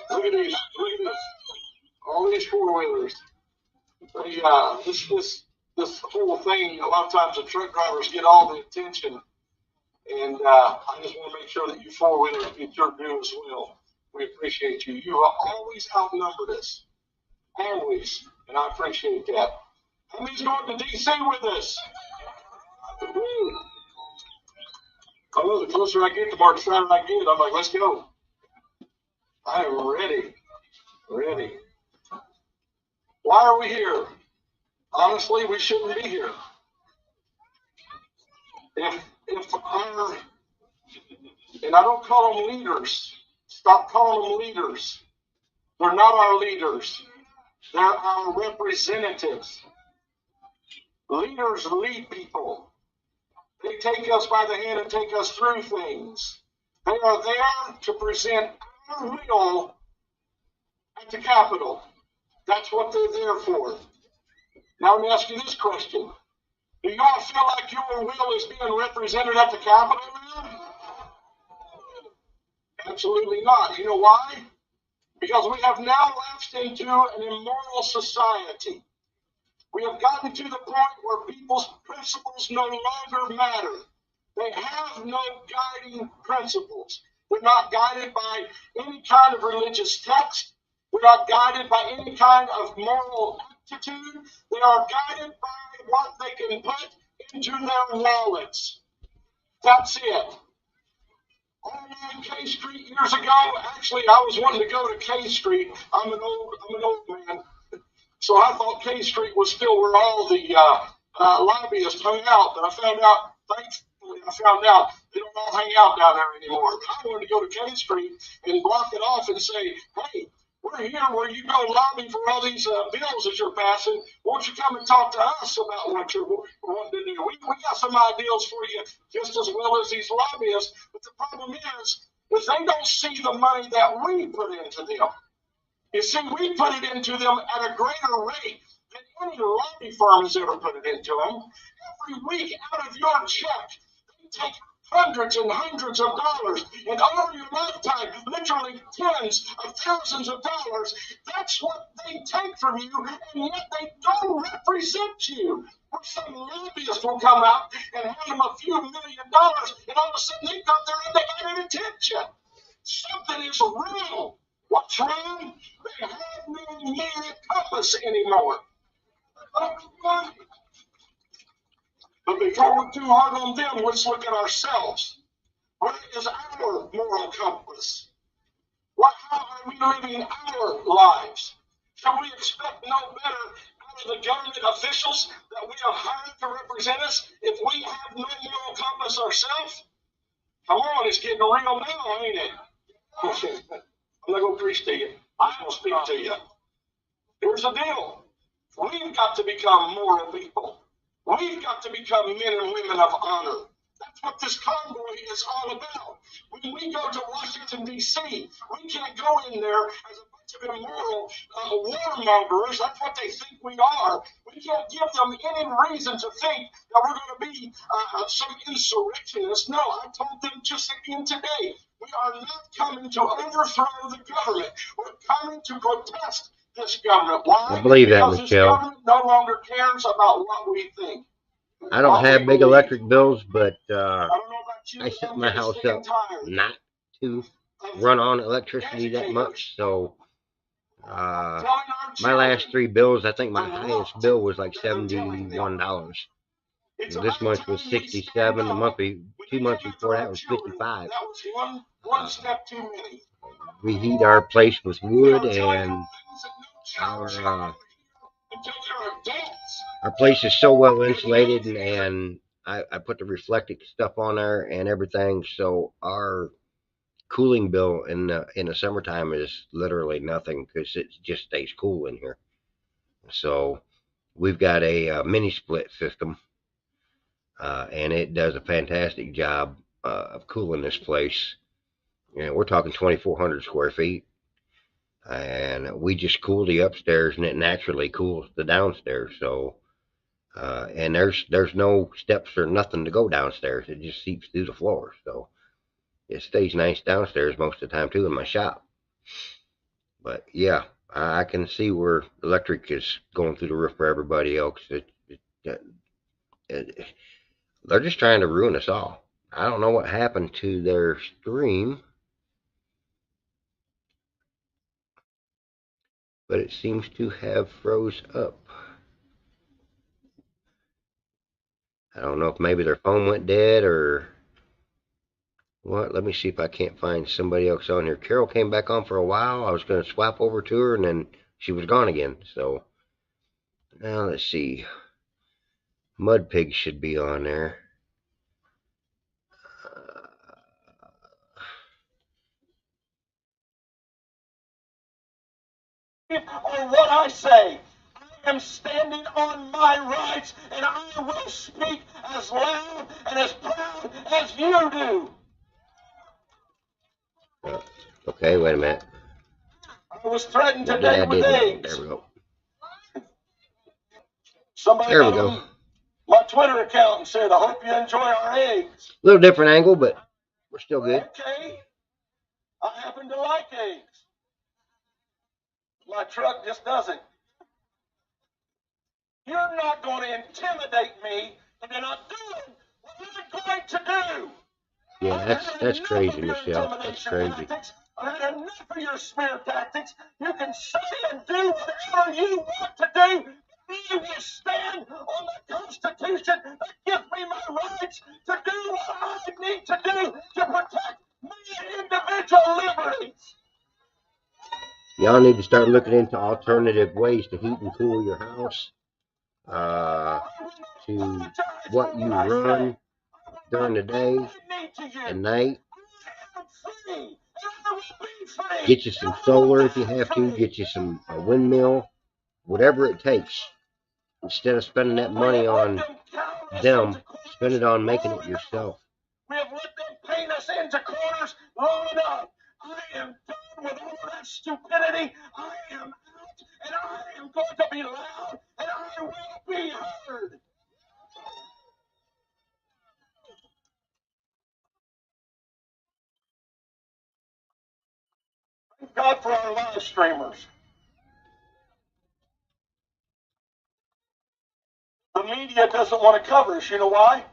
Look at these. Look at this. All these four-wheelers. This whole thing, a lot of times the truck drivers get all the attention. And I just want to make sure that you four-wheelers get your due as well. We appreciate you. You have always outnumbered us. Always. And I appreciate that. How many's going to D.C. with us? I know the closer I get, the more excited I get. I'm like, let's go. I am ready. Ready. Why are we here? Honestly, we shouldn't be here. If our, and I don't call them leaders. Stop calling them leaders. They're not our leaders. They're our representatives. Leaders lead people. They take us by the hand and take us through things. They are there to present our will at the Capitol. That's what they're there for. Now let me ask you this question. Do you all feel like your will is being represented at the Capitol now? Absolutely not. You know why? Because we have now lapsed into an immoral society. We have gotten to the point where people's principles no longer matter. They have no guiding principles. They're not guided by any kind of religious text. They're not guided by any kind of moral aptitude. They are guided by what they can put into their wallets. That's it. On K Street years ago, actually, I was wanting to go to K Street. I'm an old man, so I thought K Street was still where all the lobbyists hung out. But thankfully, I found out they don't all hang out down there anymore. But I wanted to go to K Street and block it off and say, hey, we're here where you go lobby for all these bills that you're passing. Won't you come and talk to us about what you're wanting to do? We got some ideals for you just as well as these lobbyists. But the problem is they don't see the money that we put into them. You see, we put it into them at a greater rate than any lobby firm has ever put it into them. Every week out of your check, they take hundreds and hundreds of dollars, and over your lifetime, literally tens of thousands of dollars. That's what they take from you, and yet they don't represent you. Or some lobbyist will come out and hand them a few $1 million, and all of a sudden they got their undivided attention. Something is wrong. What's wrong? They have no moral compass anymore. But before we're too hard on them, let's look at ourselves. What is our moral compass? How are we living our lives? Can we expect no better out of the government officials that we have hired to represent us if we have no moral compass ourselves? Come on, it's getting real now, ain't it? I'm not going to preach to you. I'm going to speak to you. Here's the deal. We've got to become moral people. We've got to become men and women of honor. That's what this convoy is all about. When we go to Washington, D.C., we can't go in there as a bunch of immoral warmongers. That's what they think we are. We We can't give them any reason to think that we're going to be some insurrectionists. No, I told them just again today, we are not coming to overthrow the government. We're coming to protest this government. Why? I believe that, because Michelle. this government no longer cares about what we think. I don't have big electric bills, but I don't know about you, I set I'm my getting house sick up and tired not to of run on electricity that educators much. So telling our my children last 3 bills, I think my the highest rot bill was like that they're telling them. $71. It's This about month was time we stand 67. The up. monthly We 2 did months that to before our that was children. 55. That was one step too many. We heat our place with We wood, are telling and them things that no child should our ever hear until they're adults. our place is so well insulated, and I put the reflective stuff on there and everything, so our cooling bill in the summertime is literally nothing because it just stays cool in here. So we've got a mini split system, and it does a fantastic job of cooling this place. And we're talking 2,400 square feet, and we just cool the upstairs, and it naturally cools the downstairs. So and there's no steps or nothing to go downstairs. It just seeps through the floor. So it stays nice downstairs most of the time too in my shop. But yeah, I can see where electric is going through the roof for everybody else. They're just trying to ruin us all. I don't know what happened to their stream, but it seems to have froze up. I don't know if maybe their phone went dead or what. Let me see if I can't find somebody else on here. Carol came back on for a while. I was going to swap over to her, and then she was gone again. So now let's see. Mud Pig should be on there. Or what I say. I am standing on my rights, and I will speak as loud and as proud as you do. Okay, wait a minute. I was threatened What did today I with do? eggs. There we go. Somebody There we got go. on my Twitter account and said, I hope you enjoy our eggs. A little different angle, but we're still good. Okay. I happen to like eggs. My truck just doesn't. You're not going to intimidate me into not doing what I'm going to do. Yeah, that's crazy, Michelle. That's crazy. I've had enough of your smear tactics. You can say and do whatever you want to do. I will stand on the Constitution that gives me my rights to do what I need to do to protect my individual liberties. Y'all need to start looking into alternative ways to heat and cool your house. To what you run during the day and night. Get you some solar if you have to. Get you some windmill. Whatever it takes. Instead of spending that money on them, spend it on making it yourself. We have let them paint us into corners long enough. I am done with all that stupidity. I am out, and I am going to be loud, and I will be heard. Thank God for our live streamers. The media doesn't want to cover us. You know why?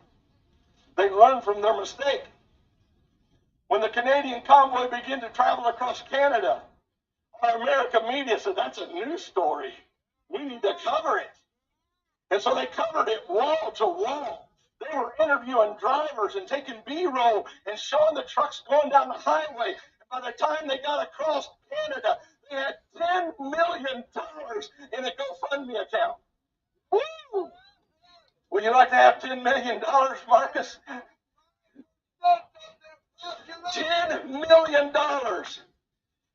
They learned from their mistake. When the Canadian convoy began to travel across Canada, our American media said, that's a news story. We need to cover it. And so they covered it wall to wall. They were interviewing drivers and taking B-roll and showing the trucks going down the highway. And by the time they got across Canada, they had $10 million in a GoFundMe account. Woo! Would you like to have $10 million, Marcus? $10 million.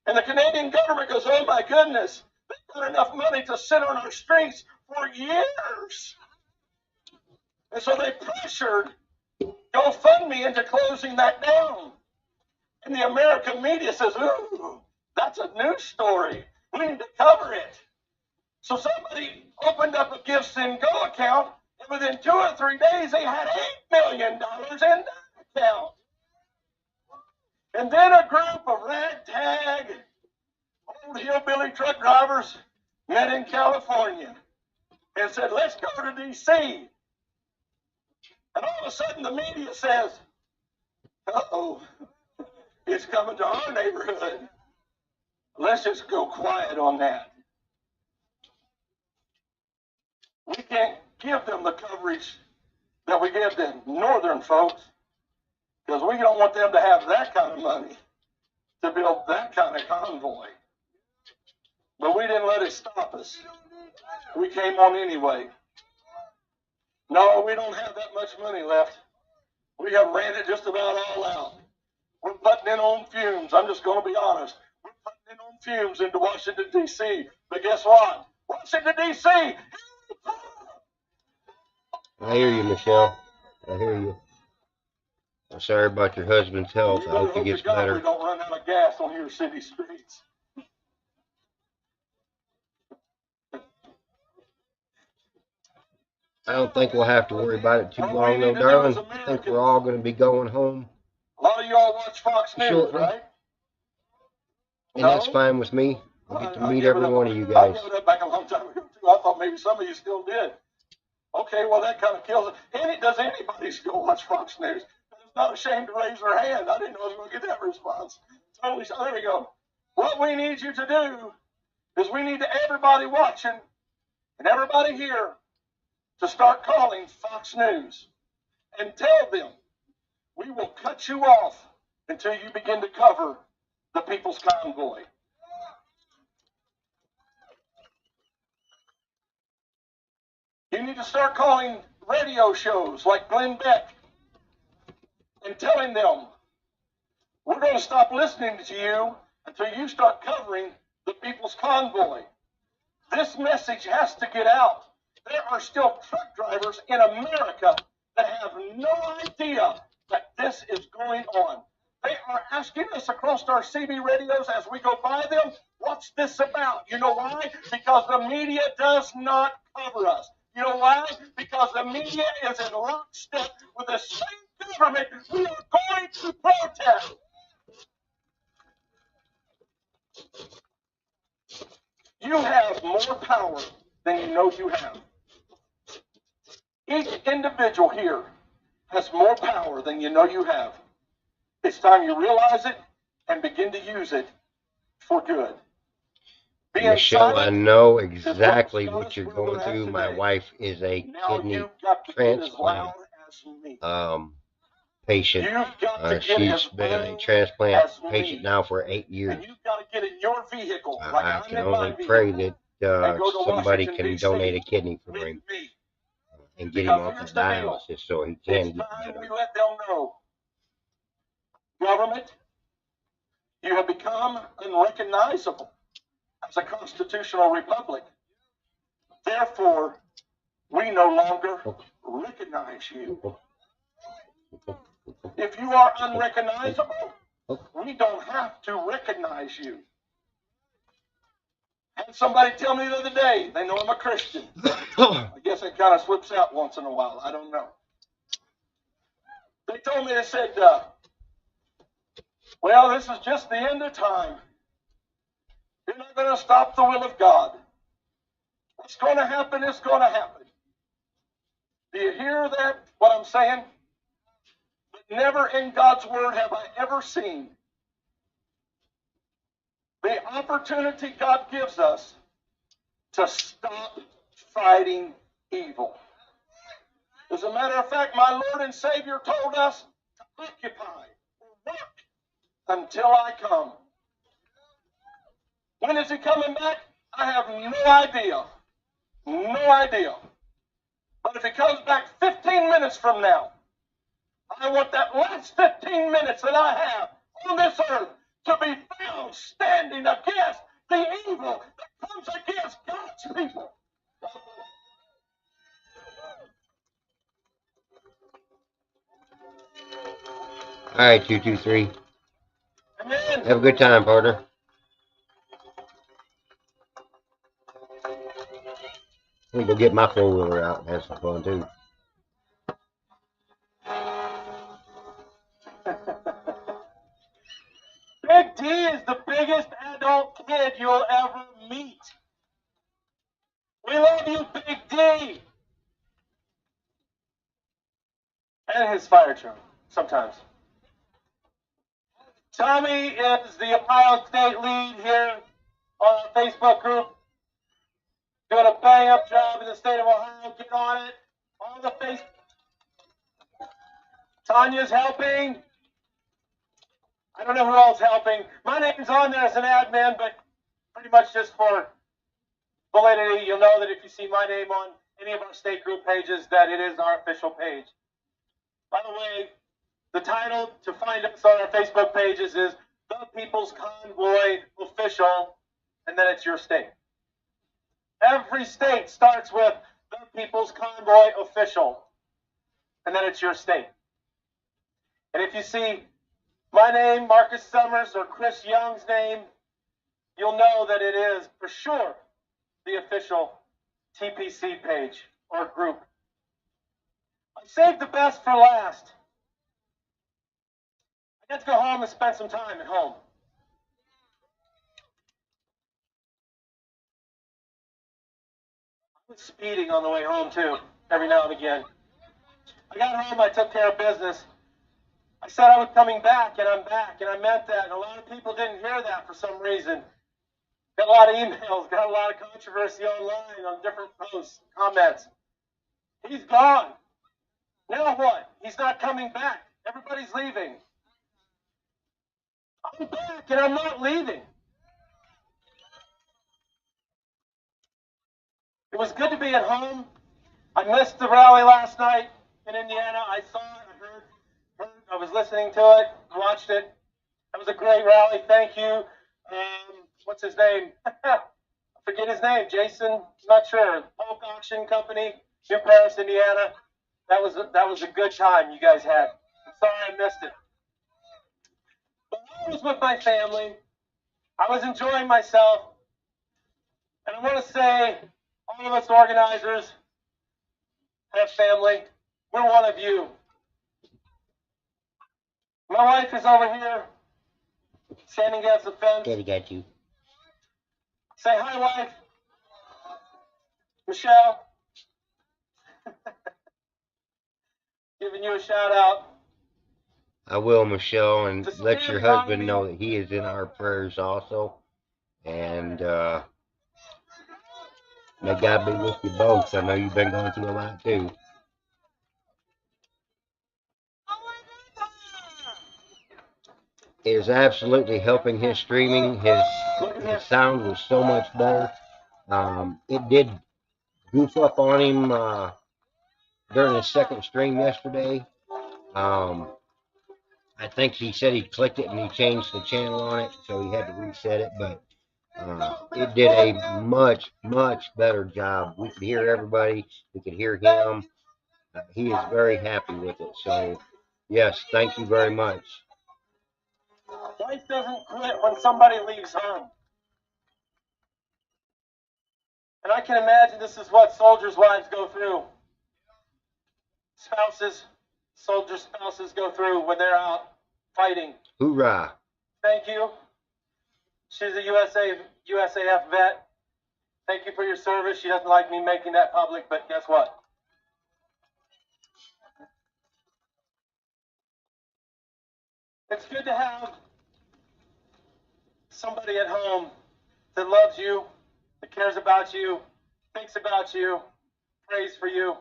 And the Canadian government goes, oh my goodness, they've got enough money to sit on our streets for years. And so they pressured GoFundMe into closing that down. And the American media says, ooh, that's a news story. We need to cover it. So somebody opened up a Gifts and Go account, and within 2 or 3 days, they had $8 million in that account. And then a group of ragtag, old hillbilly truck drivers met in California and said, let's go to D.C. And all of a sudden, the media says, uh-oh, it's coming to our neighborhood. Let's just go quiet on that. We can't give them the coverage that we give the northern folks because we don't want them to have that kind of money to build that kind of convoy. But we didn't let it stop us. We came on anyway. No, we don't have that much money left. We have ran it just about all out. We're putting in on fumes. I'm just going to be honest. We're putting in on fumes into Washington, D.C. But guess what? Washington, D.C. I hear you, Michelle. I hear you. I'm sorry about your husband's health. I hope he gets better. We don't run out of gas on your city streets. I don't think we'll have to worry about it too long, though, darling. I think we're all going to be going home. A lot of y'all watch Fox News, shortly. Right? And that's fine with me. I get to meet every one of you guys. I gave it up back a long time ago, too. I thought maybe some of you still did. Okay, well, that kind of kills it. Does anybody still watch Fox News? That's not ashamed to raise their hand. I didn't know I was going to get that response. Totally. So there we go. What we need you to do is we need everybody watching and everybody here to start calling Fox News and tell them we will cut you off until you begin to cover the People's Convoy. You need to start calling radio shows like Glenn Beck and telling them, we're going to stop listening to you until you start covering the People's Convoy. This message has to get out. There are still truck drivers in America that have no idea that this is going on. They are asking us across our CB radios as we go by them, what's this about? You know why? Because the media does not cover us. You know why? Because the media is in lockstep with the same government we are going to protest. You have more power than you know you have. Each individual here has more power than you know you have. It's time you realize it and begin to use it for good. Michelle, I know exactly what you're going through. My wife is a kidney transplant patient. She's been a transplant patient now for 8 years. I can only pray that somebody can donate a kidney for him and get him off the dialysis so he can get better. We let them know. Government, you have become unrecognizable as a constitutional republic. Therefore, we no longer recognize you. If you are unrecognizable, we don't have to recognize you. I had somebody tell me the other day, they know I'm a Christian. I guess it kind of slips out once in a while. I don't know. They told me, they said, well, this is just the end of time. You're not going to stop the will of God. What's going to happen is going to happen. Do you hear that, what I'm saying? But never in God's word have I ever seen the opportunity God gives us to stop fighting evil. As a matter of fact, my Lord and Savior told us to occupy or work until I come. When is he coming back? I have no idea. No idea. But if he comes back 15 minutes from now, I want that last 15 minutes that I have on this earth to be found standing against the evil that comes against God's people. All right, 223. Amen. Have a good time, partner. to go get my four-wheeler out and have some fun too. Big D is the biggest adult kid you'll ever meet. We love you, Big D. And his fire truck, sometimes. Tommy is the Ohio State lead here on our Facebook group. Doing a bang-up job in the state of Ohio. Get on it. All the face. Tanya's helping. I don't know who else helping. My name's on there as an admin, but pretty much just for validity, you'll know that if you see my name on any of our state group pages, that it is our official page. By the way, the title to find us on our Facebook pages is The People's Convoy Official, and then it's your state. Every state starts with The People's Convoy Official, and then it's your state. And if you see my name, Marcus Summers, or Chris Young's name, you'll know that it is for sure the official TPC page or group. I saved the best for last. I got to go home and spend some time at home. I was speeding on the way home too, every now and again. I got home, I took care of business. I said I was coming back, and I'm back, and I meant that. And a lot of people didn't hear that for some reason. Got a lot of emails, got a lot of controversy online on different posts, comments. He's gone. Now what? He's not coming back. Everybody's leaving. I'm back, and I'm not leaving. It was good to be at home. I missed the rally last night in Indiana. I saw it, I heard, I was listening to it, watched it. That was a great rally. Thank you. What's his name? I forget his name. Jason, not sure. Polk Auction Company, New Paris, Indiana. That was a good time you guys had. I'm sorry I missed it. But I was with my family. I was enjoying myself. And I want to say, all of us organizers have family. We're one of you. My wife is over here, standing against the fence. Daddy got you. Say hi, wife. Michelle. Giving you a shout out. I will, Michelle, and let your husband know that he is in our prayers also. And may God be with you both. I know you've been going through a lot too. It is absolutely helping his streaming. His sound was so much better. It did goof up on him during his second stream yesterday. I think he said he clicked it and he changed the channel on it, so he had to reset it. But it did a much, much better job. We could hear everybody. We could hear him. He is very happy with it. So, yes, thank you very much. Life doesn't quit when somebody leaves home. And I can imagine this is what soldiers' wives go through. Soldier spouses go through when they're out fighting. Hoorah. Thank you. She's a USAF vet. Thank you for your service. She doesn't like me making that public, but guess what? It's good to have somebody at home that loves you, that cares about you, thinks about you, prays for you.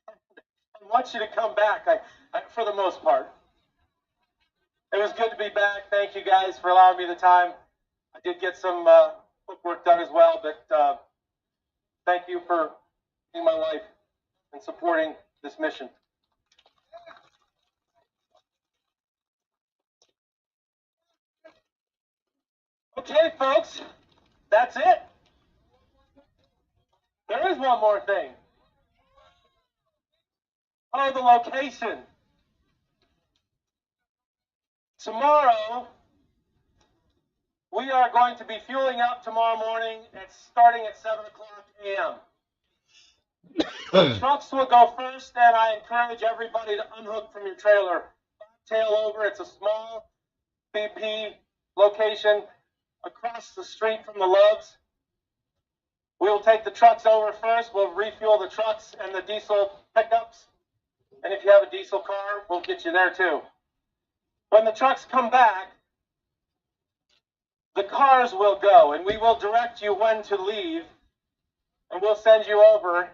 I want you to come back, for the most part. It was good to be back. Thank you guys for allowing me the time. I did get some bookwork done as well, but thank you for being my wife and supporting this mission. Okay, folks, that's it. There is one more thing. Oh, the location. Tomorrow, we are going to be fueling up tomorrow morning starting at 7 o'clock a.m. Trucks will go first, and I encourage everybody to unhook from your trailer. Tail over. It's a small BP location across the street from the Loves. We will take the trucks over first. We'll refuel the trucks and the diesel pickups. And if you have a diesel car, we'll get you there too. When the trucks come back, the cars will go, and we will direct you when to leave, and we'll send you over.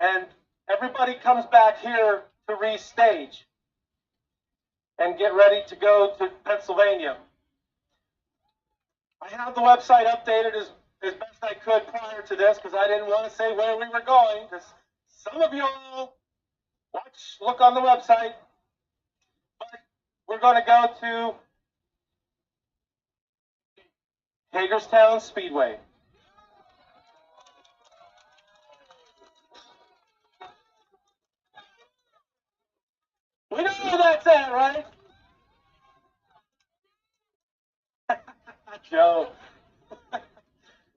And everybody comes back here to restage and get ready to go to Pennsylvania. I have the website updated as best I could prior to this because I didn't want to say where we were going because some of you all look on the website. But we're going to go to Hagerstown Speedway. We know where that's at, right? Joe.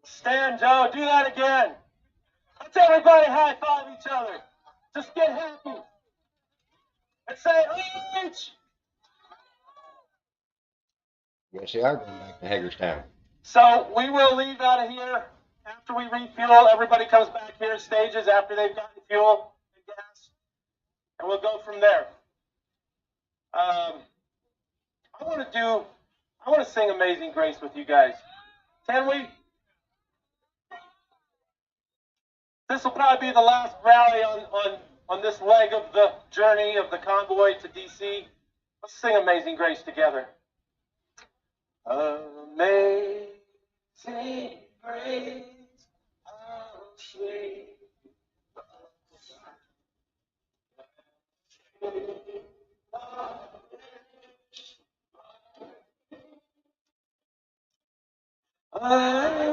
Stan, Joe, do that again. Let's everybody high five each other. Just get happy. And say, H! Yes, they are going back to Hagerstown. So we will leave out of here after we refuel. Everybody comes back here in stages after they've gotten fuel and gas. And we'll go from there. I want to sing Amazing Grace with you guys. Can we? This will probably be the last rally on this leg of the journey of the convoy to DC. Let's sing Amazing Grace together. Amazing Grace, how sweet I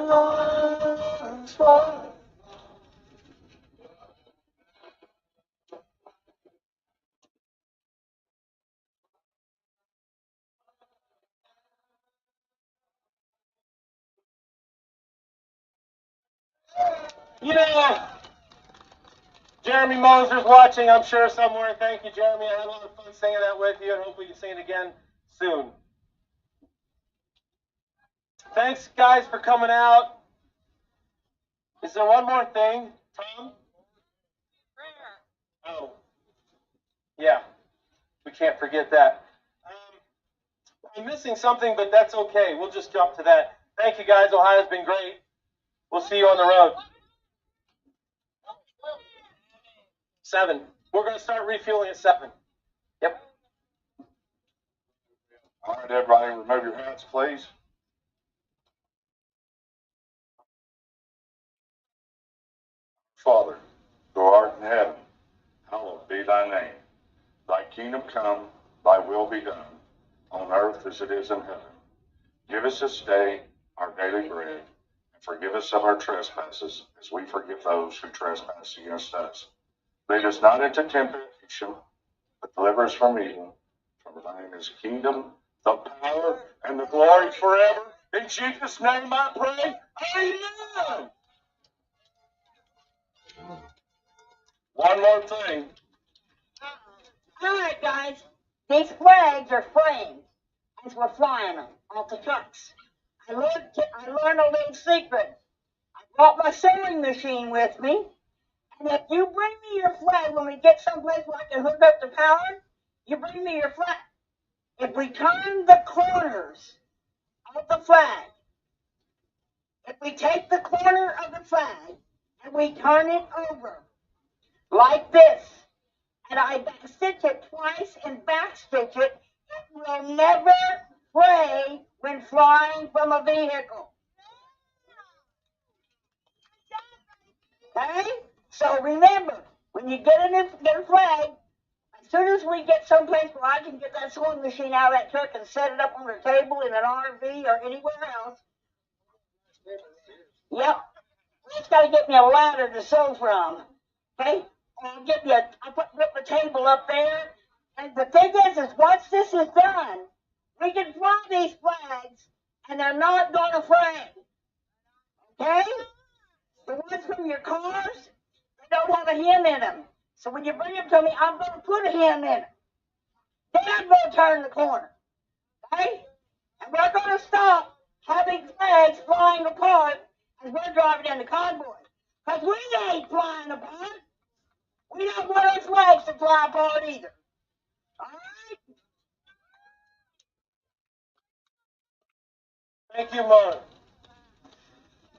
once was. You know, Jeremy Moser's watching, I'm sure, somewhere. Thank you, Jeremy. I had a lot of fun singing that with you, and hopefully you can sing it again soon. Thanks, guys, for coming out. Is there one more thing, Tom? Oh, yeah. We can't forget that. I'm missing something, but that's okay. We'll just jump to that. Thank you, guys. Ohio's been great. We'll see you on the road. 7. We're going to start refueling at 7. Yep. All right, everybody, remove your hats, please. Father, who art in heaven, hallowed be thy name. Thy kingdom come, thy will be done, on earth as it is in heaven. Give us this day our daily bread, and forgive us of our trespasses, as we forgive those who trespass against us. Lead us not into temptation, but deliver us from evil. For thine is the kingdom, the power, and the glory forever. In Jesus' name I pray. Amen. One more thing. All right, guys. These flags are framed as we're flying them off the trucks. I learned a little secret. I brought my sewing machine with me. And if you bring me your flag when we get someplace where I can hook up the power, you bring me your flag. If we turn the corners of the flag, if we take the corner of the flag and we turn it over like this, and I back stitch it twice and back stitch it, it will never fray when flying from a vehicle. Okay? So remember, when you get a flag, as soon as we get someplace where I can get that sewing machine out of that truck and set it up on the table in an RV or anywhere else, yep, I just got to get me a ladder to sew from. Okay? I'll put the table up there. And the thing is once this is done, we can fly these flags and they're not gonna fray. Okay? The ones from your cars, they don't have a hem in them. So when you bring them to me, I'm gonna put a hem in them. Then I'm gonna turn the corner. Okay? And we're gonna stop having flags flying apart as we're driving in the convoy. Because we ain't flying apart. We don't want our flags to fly apart either. Alright? Thank you, Mom.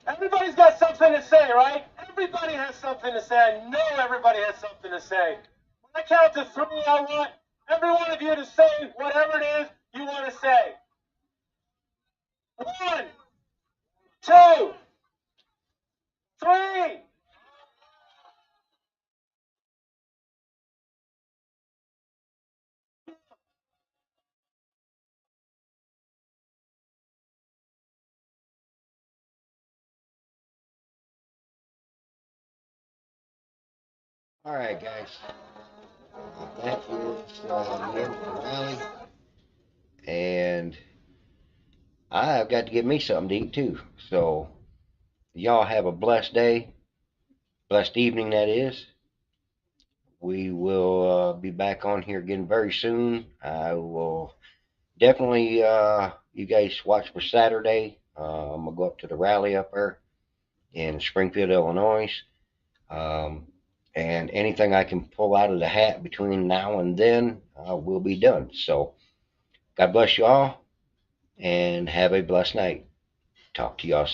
Everybody's got something to say, right? Everybody has something to say. I know everybody has something to say. When I count to 3, I want every one of you to say whatever it is you want to say. 1, 2, 3. All right, guys. That is the end of the rally, and I've got to get me something to eat too. So y'all have a blessed day, blessed evening. That is. We will be back on here again very soon. I will definitely, you guys watch for Saturday. I'm going to go up to the rally up there in Springfield, Illinois. And anything I can pull out of the hat between now and then will be done. So, God bless you all and have a blessed night. Talk to y'all soon.